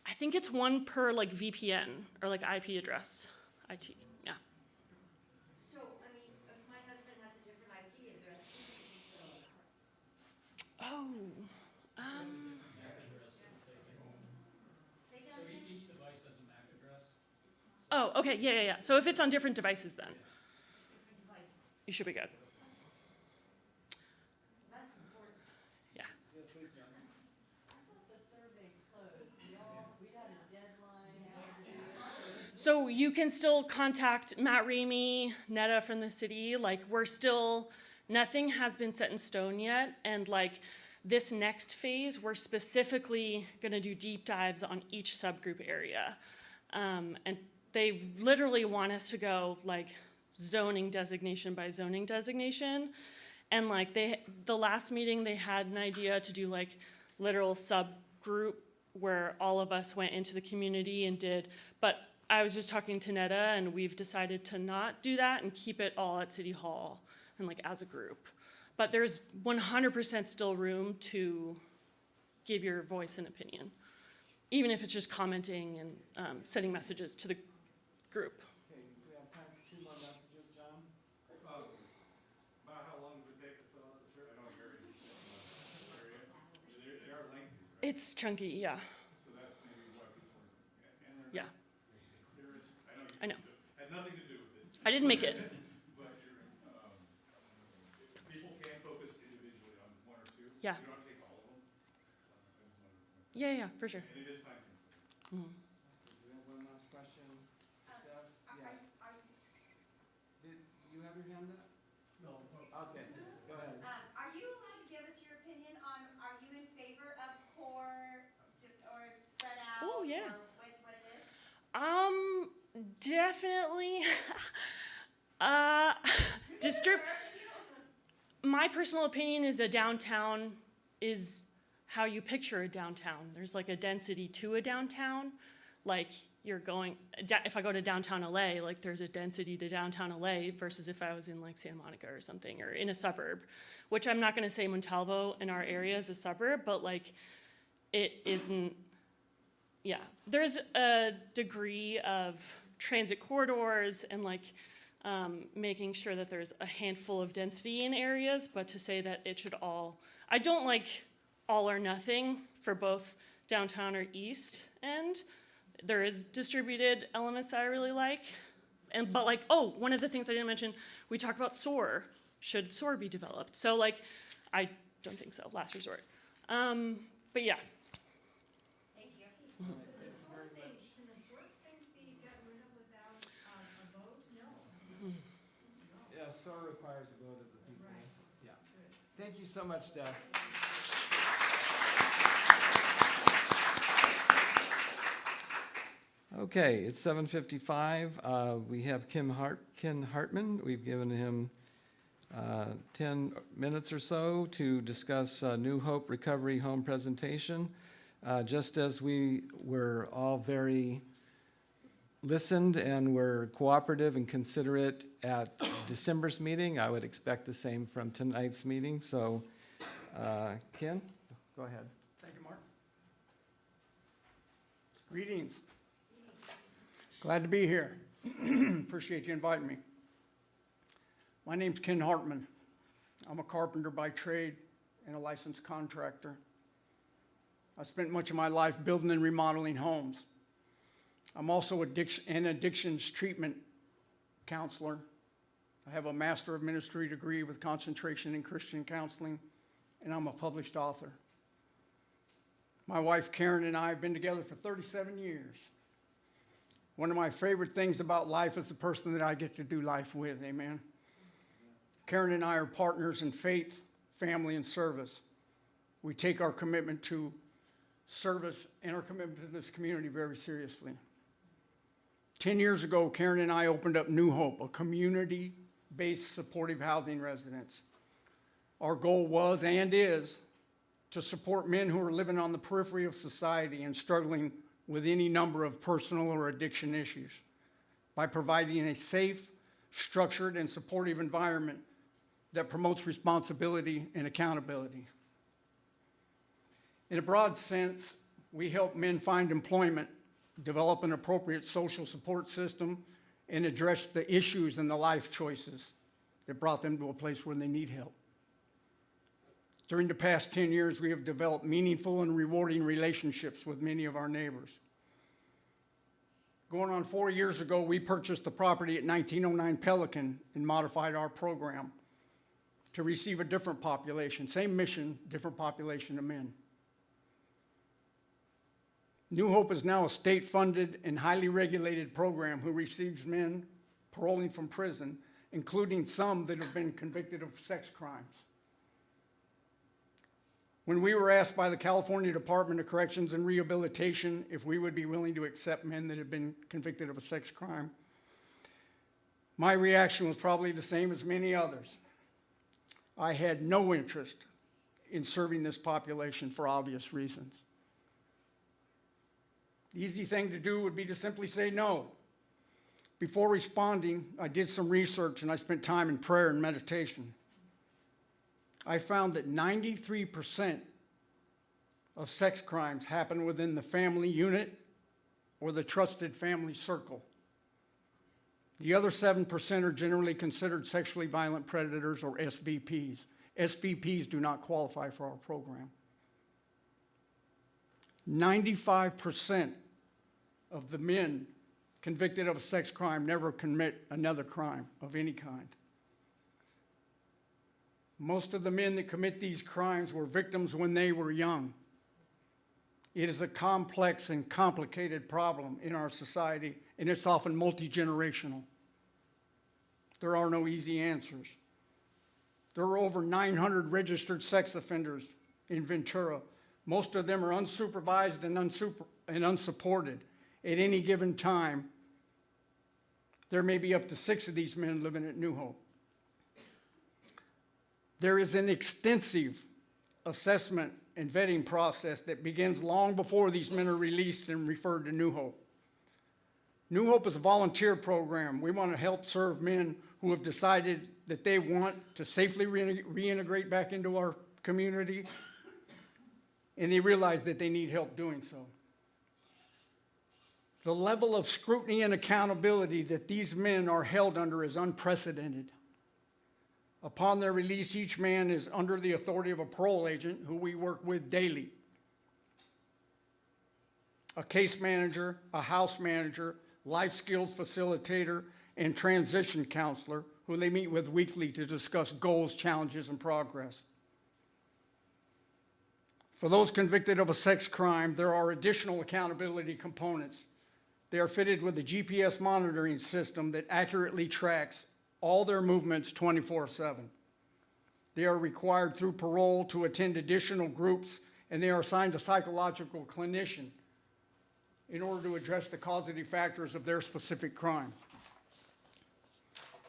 I think it's 1 per like VPN or like IP address. IT, yeah. So, I mean, if my husband has a different IP address, Oh. So each device has a MAC address. Oh, okay, yeah. So if it's on different devices then, you should be good. That's important. Yeah. I thought the survey closed. We had a deadline. So you can still contact Matt Ramey, Netta from the city. Like, we're still, nothing has been set in stone yet. And like this next phase, we're specifically gonna do deep dives on each subgroup area. And they literally want us to go like zoning designation by zoning designation. And like the last meeting, they had an idea to do like literal subgroup where all of us went into the community and did, but I was just talking to Netta and we've decided to not do that and keep it all at City Hall and like as a group. But there's 100% still room to give your voice and opinion, even if it's just commenting and sending messages to the group. Okay, we have time for 2 more messages, John. About how long does it take to fill out the survey? I know it varies. They are lengthy, right? It's chunky, yeah. So that's maybe why people are, and they're Yeah. not clear as, I know. had nothing to do with it. I didn't make it. But people can focus individually on 1 or 2. Yeah. You don't have to take all of them. Yeah, for sure. And it is time consuming. Mm. Do we have one last question? Steph? Yeah. Did you have your hand up? No. Okay, go ahead. Are you allowed to give us your opinion on, are you in favor of core or spread out? Oh, yeah. Or what it is? Definitely. My personal opinion is a downtown is how you picture a downtown. There's like a density to a downtown. Like you're going, if I go to downtown LA, like there's a density to downtown LA versus if I was in like Santa Monica or something, or in a suburb, which I'm not gonna say Montalvo in our area is a suburb, but like it isn't, yeah. There's a degree of transit corridors and like making sure that there's a handful of density in areas, but to say that it should all, I don't like all or nothing for both downtown or east end. There is distributed elements that I really like. But like, oh, one of the things I didn't mention, we talked about SOAR. Should SOAR be developed? So like, I don't think so, last resort. But yeah. Thank you. Can the SOAR thing be gotten rid of without a vote? No. Yeah, SOAR requires a vote of the people. Right. Yeah. Thank you so much, Steph. Okay, it's 7:55. We have Ken Hartman. We've given him 10 minutes or so to discuss New Hope Recovery Home presentation. Just as we were all very listened and were cooperative and considerate at December's meeting, I would expect the same from tonight's meeting. So, Ken, go ahead. Thank you, Mark. Greetings. Glad to be here. Appreciate you inviting me. My name's Ken Hartman. I'm a carpenter by trade and a licensed contractor. I spent much of my life building and remodeling homes. I'm also an addictions treatment counselor. I have a Master of Ministry degree with concentration in Christian counseling, and I'm a published author. My wife Karen and I have been together for 37 years. One of my favorite things about life is the person that I get to do life with, amen. Karen and I are partners in faith, family, and service. We take our commitment to service and our commitment to this community very seriously. 10 years ago, Karen and I opened up New Hope, a community-based supportive housing residence. Our goal was and is to support men who are living on the periphery of society and struggling with any number of personal or addiction issues by providing a safe, structured, and supportive environment that promotes responsibility and accountability. In a broad sense, we help men find employment, develop an appropriate social support system, and address the issues and the life choices that brought them to a place where they need help. During the past 10 years, we have developed meaningful and rewarding relationships with many of our neighbors. Going on 4 years ago, we purchased the property at 1909 Pelican and modified our program to receive a different population, same mission, different population of men. New Hope is now a state-funded and highly regulated program who receives men paroling from prison, including some that have been convicted of sex crimes. When we were asked by the California Department of Corrections and Rehabilitation if we would be willing to accept men that had been convicted of a sex crime, my reaction was probably the same as many others. I had no interest in serving this population for obvious reasons. The easy thing to do would be to simply say no. Before responding, I did some research and I spent time in prayer and meditation. I found that 93% of sex crimes happen within the family unit or the trusted family circle. The other 7% are generally considered sexually violent predators or SVPs. SVPs do not qualify for our program. 95% of the men convicted of a sex crime never commit another crime of any kind. Most of the men that commit these crimes were victims when they were young. It is a complex and complicated problem in our society, and it's often multi-generational. There are no easy answers. There are over 900 registered sex offenders in Ventura. Most of them are unsupervised and unsupported. At any given time, there may be up to 6 of these men living at New Hope. There is an extensive assessment and vetting process that begins long before these men are released and referred to New Hope. New Hope is a volunteer program. We want to help serve men who have decided that they want to safely reintegrate back into our community, and they realize that they need help doing so. The level of scrutiny and accountability that these men are held under is unprecedented. Upon their release, each man is under the authority of a parole agent who we work with daily, a case manager, a house manager, life skills facilitator, and transition counselor who they meet with weekly to discuss goals, challenges, and progress. For those convicted of a sex crime, there are additional accountability components. They are fitted with a GPS monitoring system that accurately tracks all their movements 24/7. They are required through parole to attend additional groups, and they are assigned a psychological clinician in order to address the causative factors of their specific crime.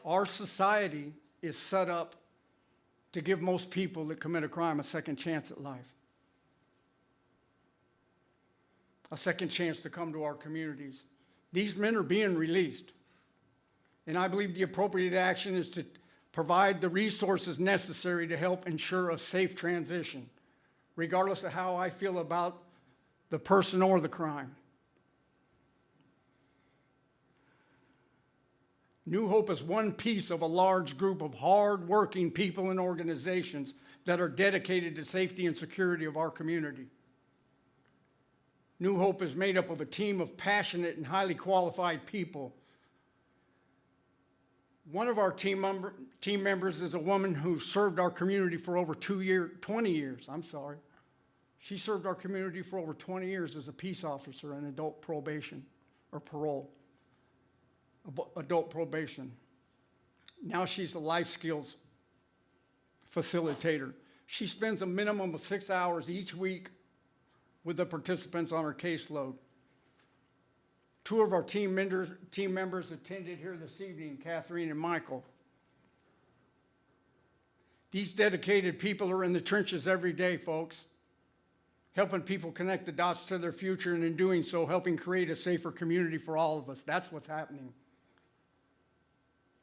Our society is set up to give most people that commit a crime a second chance at life, a second chance to come to our communities. These men are being released, and I believe the appropriate action is to provide the resources necessary to help ensure a safe transition, regardless of how I feel about the person or the crime. New Hope is one piece of a large group of hard-working people and organizations that are dedicated to safety and security of our community. New Hope is made up of a team of passionate and highly qualified people. One of our team members is a woman who served our community for over 20 years. She served our community for over 20 years as a peace officer in adult probation or parole. Adult probation. Now she's a life skills facilitator. She spends a minimum of 6 hours each week with the participants on her caseload. Two of our team members attended here this evening, Catherine and Michael. These dedicated people are in the trenches every day, folks, helping people connect the dots to their future, and in doing so, helping create a safer community for all of us. That's what's happening.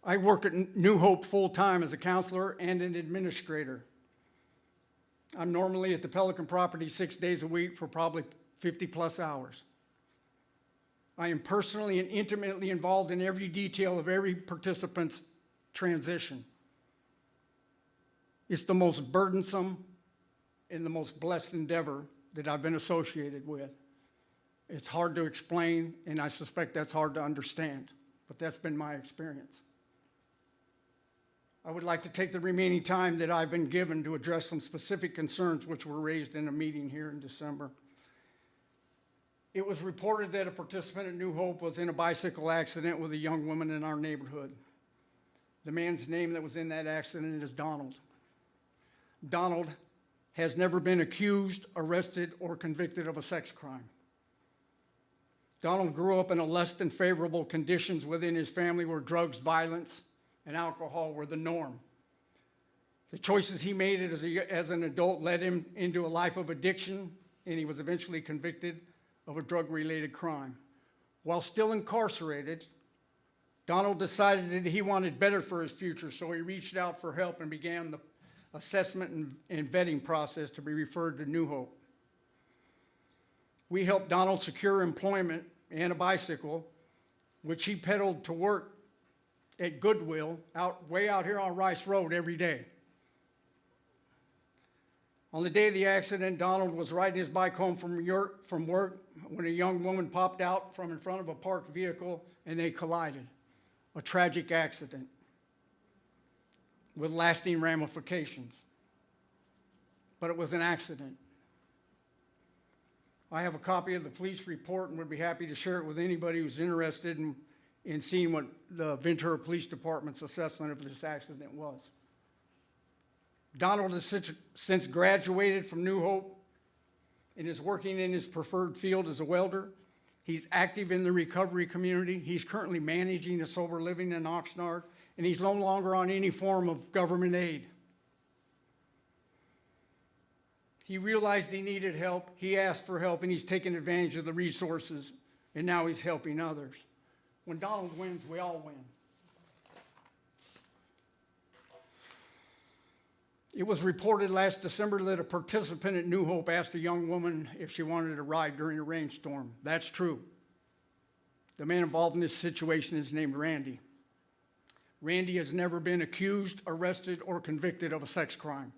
I work at New Hope full-time as a counselor and an administrator. I'm normally at the Pelican property 6 days a week for probably 50-plus hours. I am personally and intimately involved in every detail of every participant's transition. It's the most burdensome and the most blessed endeavor that I've been associated with. It's hard to explain, and I suspect that's hard to understand, but that's been my experience. I would like to take the remaining time that I've been given to address some specific concerns which were raised in a meeting here in December. It was reported that a participant at New Hope was in a bicycle accident with a young woman in our neighborhood. The man's name that was in that accident is Donald. Donald has never been accused, arrested, or convicted of a sex crime. Donald grew up in a less than favorable conditions within his family where drugs, violence, and alcohol were the norm. The choices he made as an adult led him into a life of addiction, and he was eventually convicted of a drug-related crime. While still incarcerated, Donald decided that he wanted better for his future, so he reached out for help and began the assessment and vetting process to be referred to New Hope. We helped Donald secure employment and a bicycle, which he pedaled to work at Goodwill, way out here on Rice Road every day. On the day of the accident, Donald was riding his bike home from work when a young woman popped out from in front of a parked vehicle and they collided. A tragic accident with lasting ramifications. But it was an accident. I have a copy of the police report and would be happy to share it with anybody who's interested in seeing what the Ventura Police Department's assessment of this accident was. Donald has since graduated from New Hope and is working in his preferred field as a welder. He's active in the recovery community. He's currently managing a sober living in Oxnard, and he's no longer on any form of government aid. He realized he needed help. He asked for help, and he's taken advantage of the resources, and now he's helping others. When Donald wins, we all win. It was reported last December that a participant at New Hope asked a young woman if she wanted a ride during a rainstorm. That's true. The man involved in this situation is named Randy. Randy has never been accused, arrested, or convicted of a sex crime.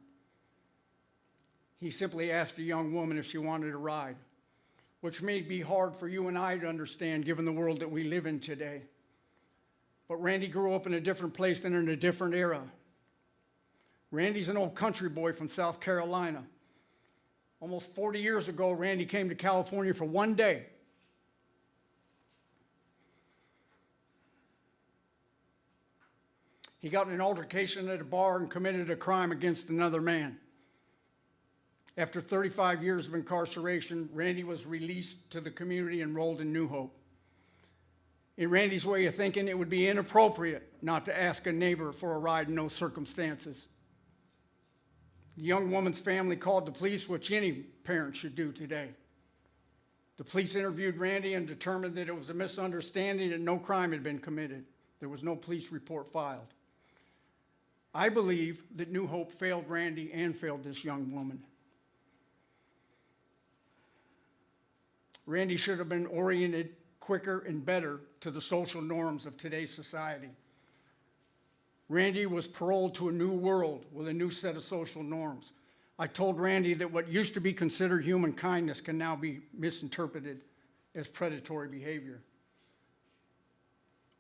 He simply asked a young woman if she wanted a ride, which may be hard for you and I to understand given the world that we live in today. But Randy grew up in a different place and in a different era. Randy's an old country boy from South Carolina. Almost 40 years ago, Randy came to California for one day. He got in an altercation at a bar and committed a crime against another man. After 35 years of incarceration, Randy was released to the community and enrolled in New Hope. In Randy's way of thinking, it would be inappropriate not to ask a neighbor for a ride in those circumstances. The young woman's family called the police, which any parent should do today. The police interviewed Randy and determined that it was a misunderstanding and no crime had been committed. There was no police report filed. I believe that New Hope failed Randy and failed this young woman. Randy should have been oriented quicker and better to the social norms of today's society. Randy was paroled to a new world with a new set of social norms. I told Randy that what used to be considered human kindness can now be misinterpreted as predatory behavior.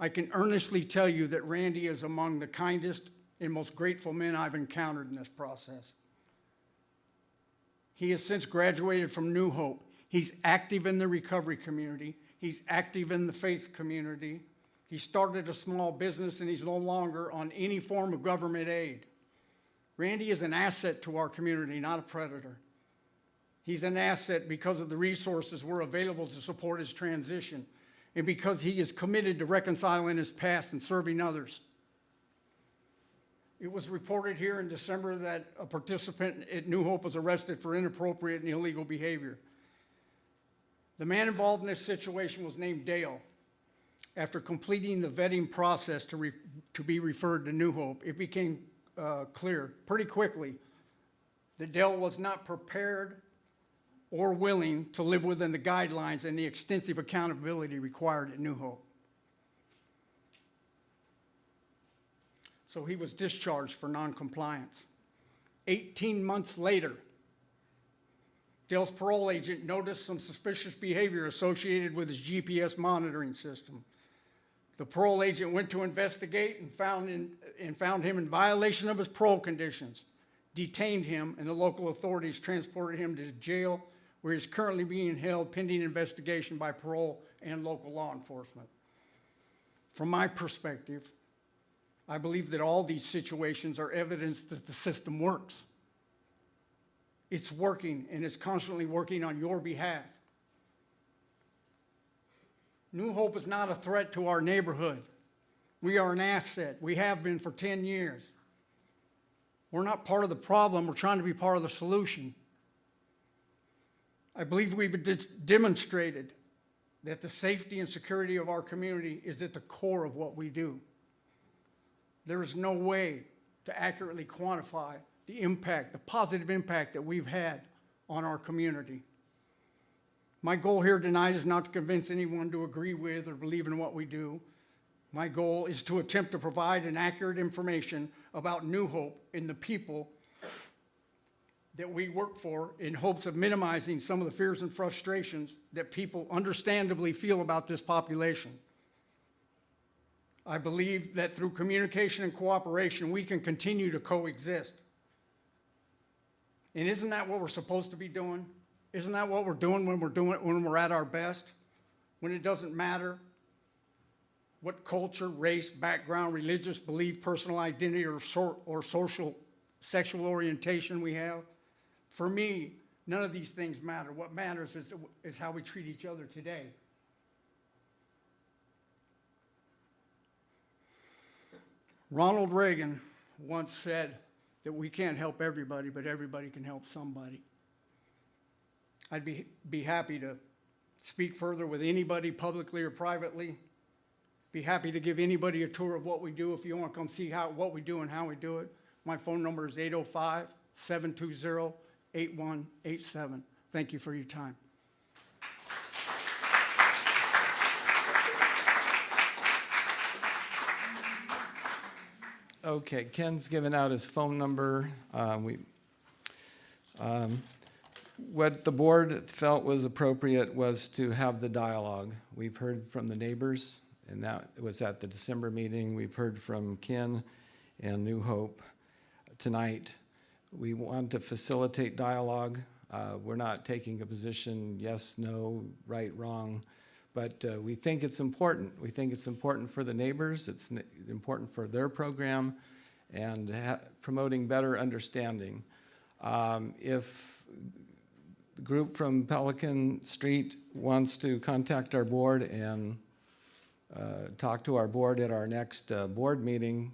I can earnestly tell you that Randy is among the kindest and most grateful men I've encountered in this process. He has since graduated from New Hope. He's active in the recovery community. He's active in the faith community. He started a small business and he's no longer on any form of government aid. Randy is an asset to our community, not a predator. He's an asset because of the resources were available to support his transition and because he is committed to reconciling his past and serving others. It was reported here in December that a participant at New Hope was arrested for inappropriate and illegal behavior. The man involved in this situation was named Dale. After completing the vetting process to be referred to New Hope, it became clear pretty quickly that Dale was not prepared or willing to live within the guidelines and the extensive accountability required at New Hope. So he was discharged for noncompliance. 18 months later, Dale's parole agent noticed some suspicious behavior associated with his GPS monitoring system. The parole agent went to investigate and found him in violation of his parole conditions, detained him, and the local authorities transported him to jail where he's currently being held pending investigation by parole and local law enforcement. From my perspective, I believe that all these situations are evidence that the system works. It's working, and it's constantly working on your behalf. New Hope is not a threat to our neighborhood. We are an asset. We have been for 10 years. We're not part of the problem. We're trying to be part of the solution. I believe we've demonstrated that the safety and security of our community is at the core of what we do. There is no way to accurately quantify the impact, the positive impact that we've had on our community. My goal here tonight is not to convince anyone to agree with or believe in what we do. My goal is to attempt to provide an accurate information about New Hope and the people that we work for in hopes of minimizing some of the fears and frustrations that people understandably feel about this population. I believe that through communication and cooperation, we can continue to coexist. And isn't that what we're supposed to be doing? Isn't that what we're doing when we're at our best? When it doesn't matter what culture, race, background, religious belief, personal identity, or social sexual orientation we have? For me, none of these things matter. What matters is how we treat each other today. Ronald Reagan once said that we can't help everybody, but everybody can help somebody. I'd be happy to speak further with anybody, publicly or privately. Be happy to give anybody a tour of what we do if you want to come see what we do and how we do it. My phone number is 805-720-8187. Thank you for your time. Okay, Ken's given out his phone number. What the board felt was appropriate was to have the dialogue. We've heard from the neighbors, and that was at the December meeting. We've heard from Ken and New Hope tonight. We want to facilitate dialogue. We're not taking a position, yes, no, right, wrong, but we think it's important. We think it's important for the neighbors, it's important for their program, and promoting better understanding. If the group from Pelican Street wants to contact our board and talk to our board at our next board meeting,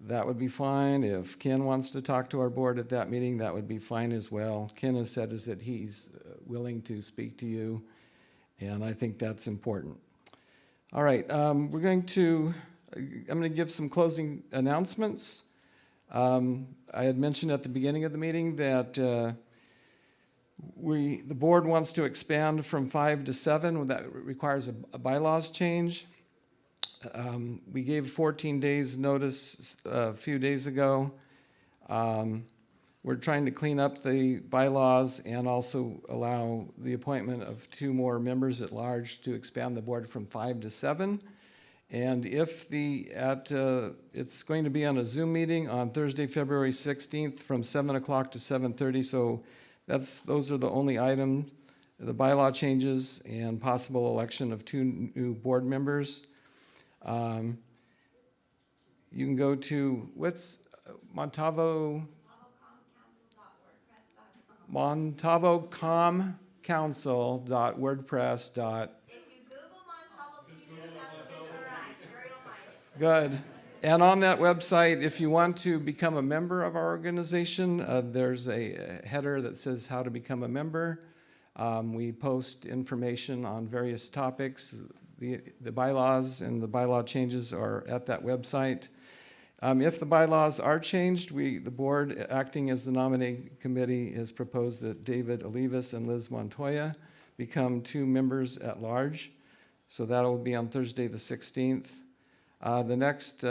that would be fine. If Ken wants to talk to our board at that meeting, that would be fine as well. Ken has said is that he's willing to speak to you, and I think that's important. All right, I'm going to give some closing announcements. I had mentioned at the beginning of the meeting that the board wants to expand from 5 to 7. That requires a bylaws change. We gave 14 days notice a few days ago. We're trying to clean up the bylaws and also allow the appointment of 2 more members at large to expand the board from 5 to 7. And if it's going to be on a Zoom meeting on Thursday, February 16th from 7 o'clock to 7:30. So those are the only items, the bylaw changes and possible election of 2 new board members. You can go to, what's Montalvo? MontalvoComCouncil.wordpress. If you Google Montalvo, please look at the Duran, you'll find it. Good. And on that website, if you want to become a member of our organization, there's a header that says how to become a member. We post information on various topics. The bylaws and the bylaw changes are at that website. If the bylaws are changed, the board, acting as the nominating committee, has proposed that David Olivas and Liz Montoya become 2 members at large. So that will be on Thursday the 16th. The next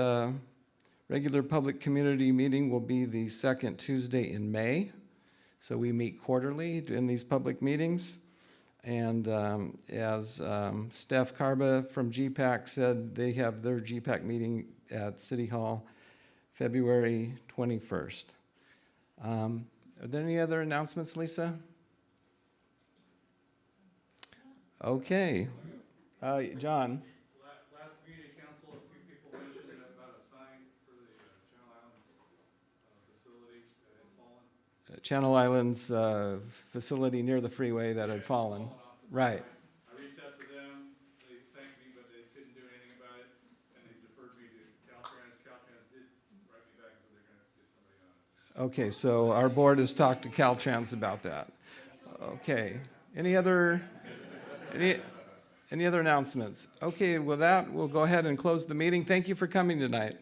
regular public community meeting will be the 2nd Tuesday in May. So we meet quarterly in these public meetings. And as Steph Karba from GPAC said, they have their GPAC meeting at City Hall February 21st. Are there any other announcements, Lisa? Okay. John? Last community council, a few people mentioned about a sign for the Channel Islands facility that had fallen. Channel Islands facility near the freeway that had fallen. Right. I reached out to them, they thanked me, but they couldn't do anything about it, and they deferred me to Caltrans. Caltrans did write me back, so they're gonna get somebody on it. Okay, so our board has talked to Caltrans about that. Okay. Any other announcements? Okay, with that, we'll go ahead and close the meeting. Thank you for coming tonight.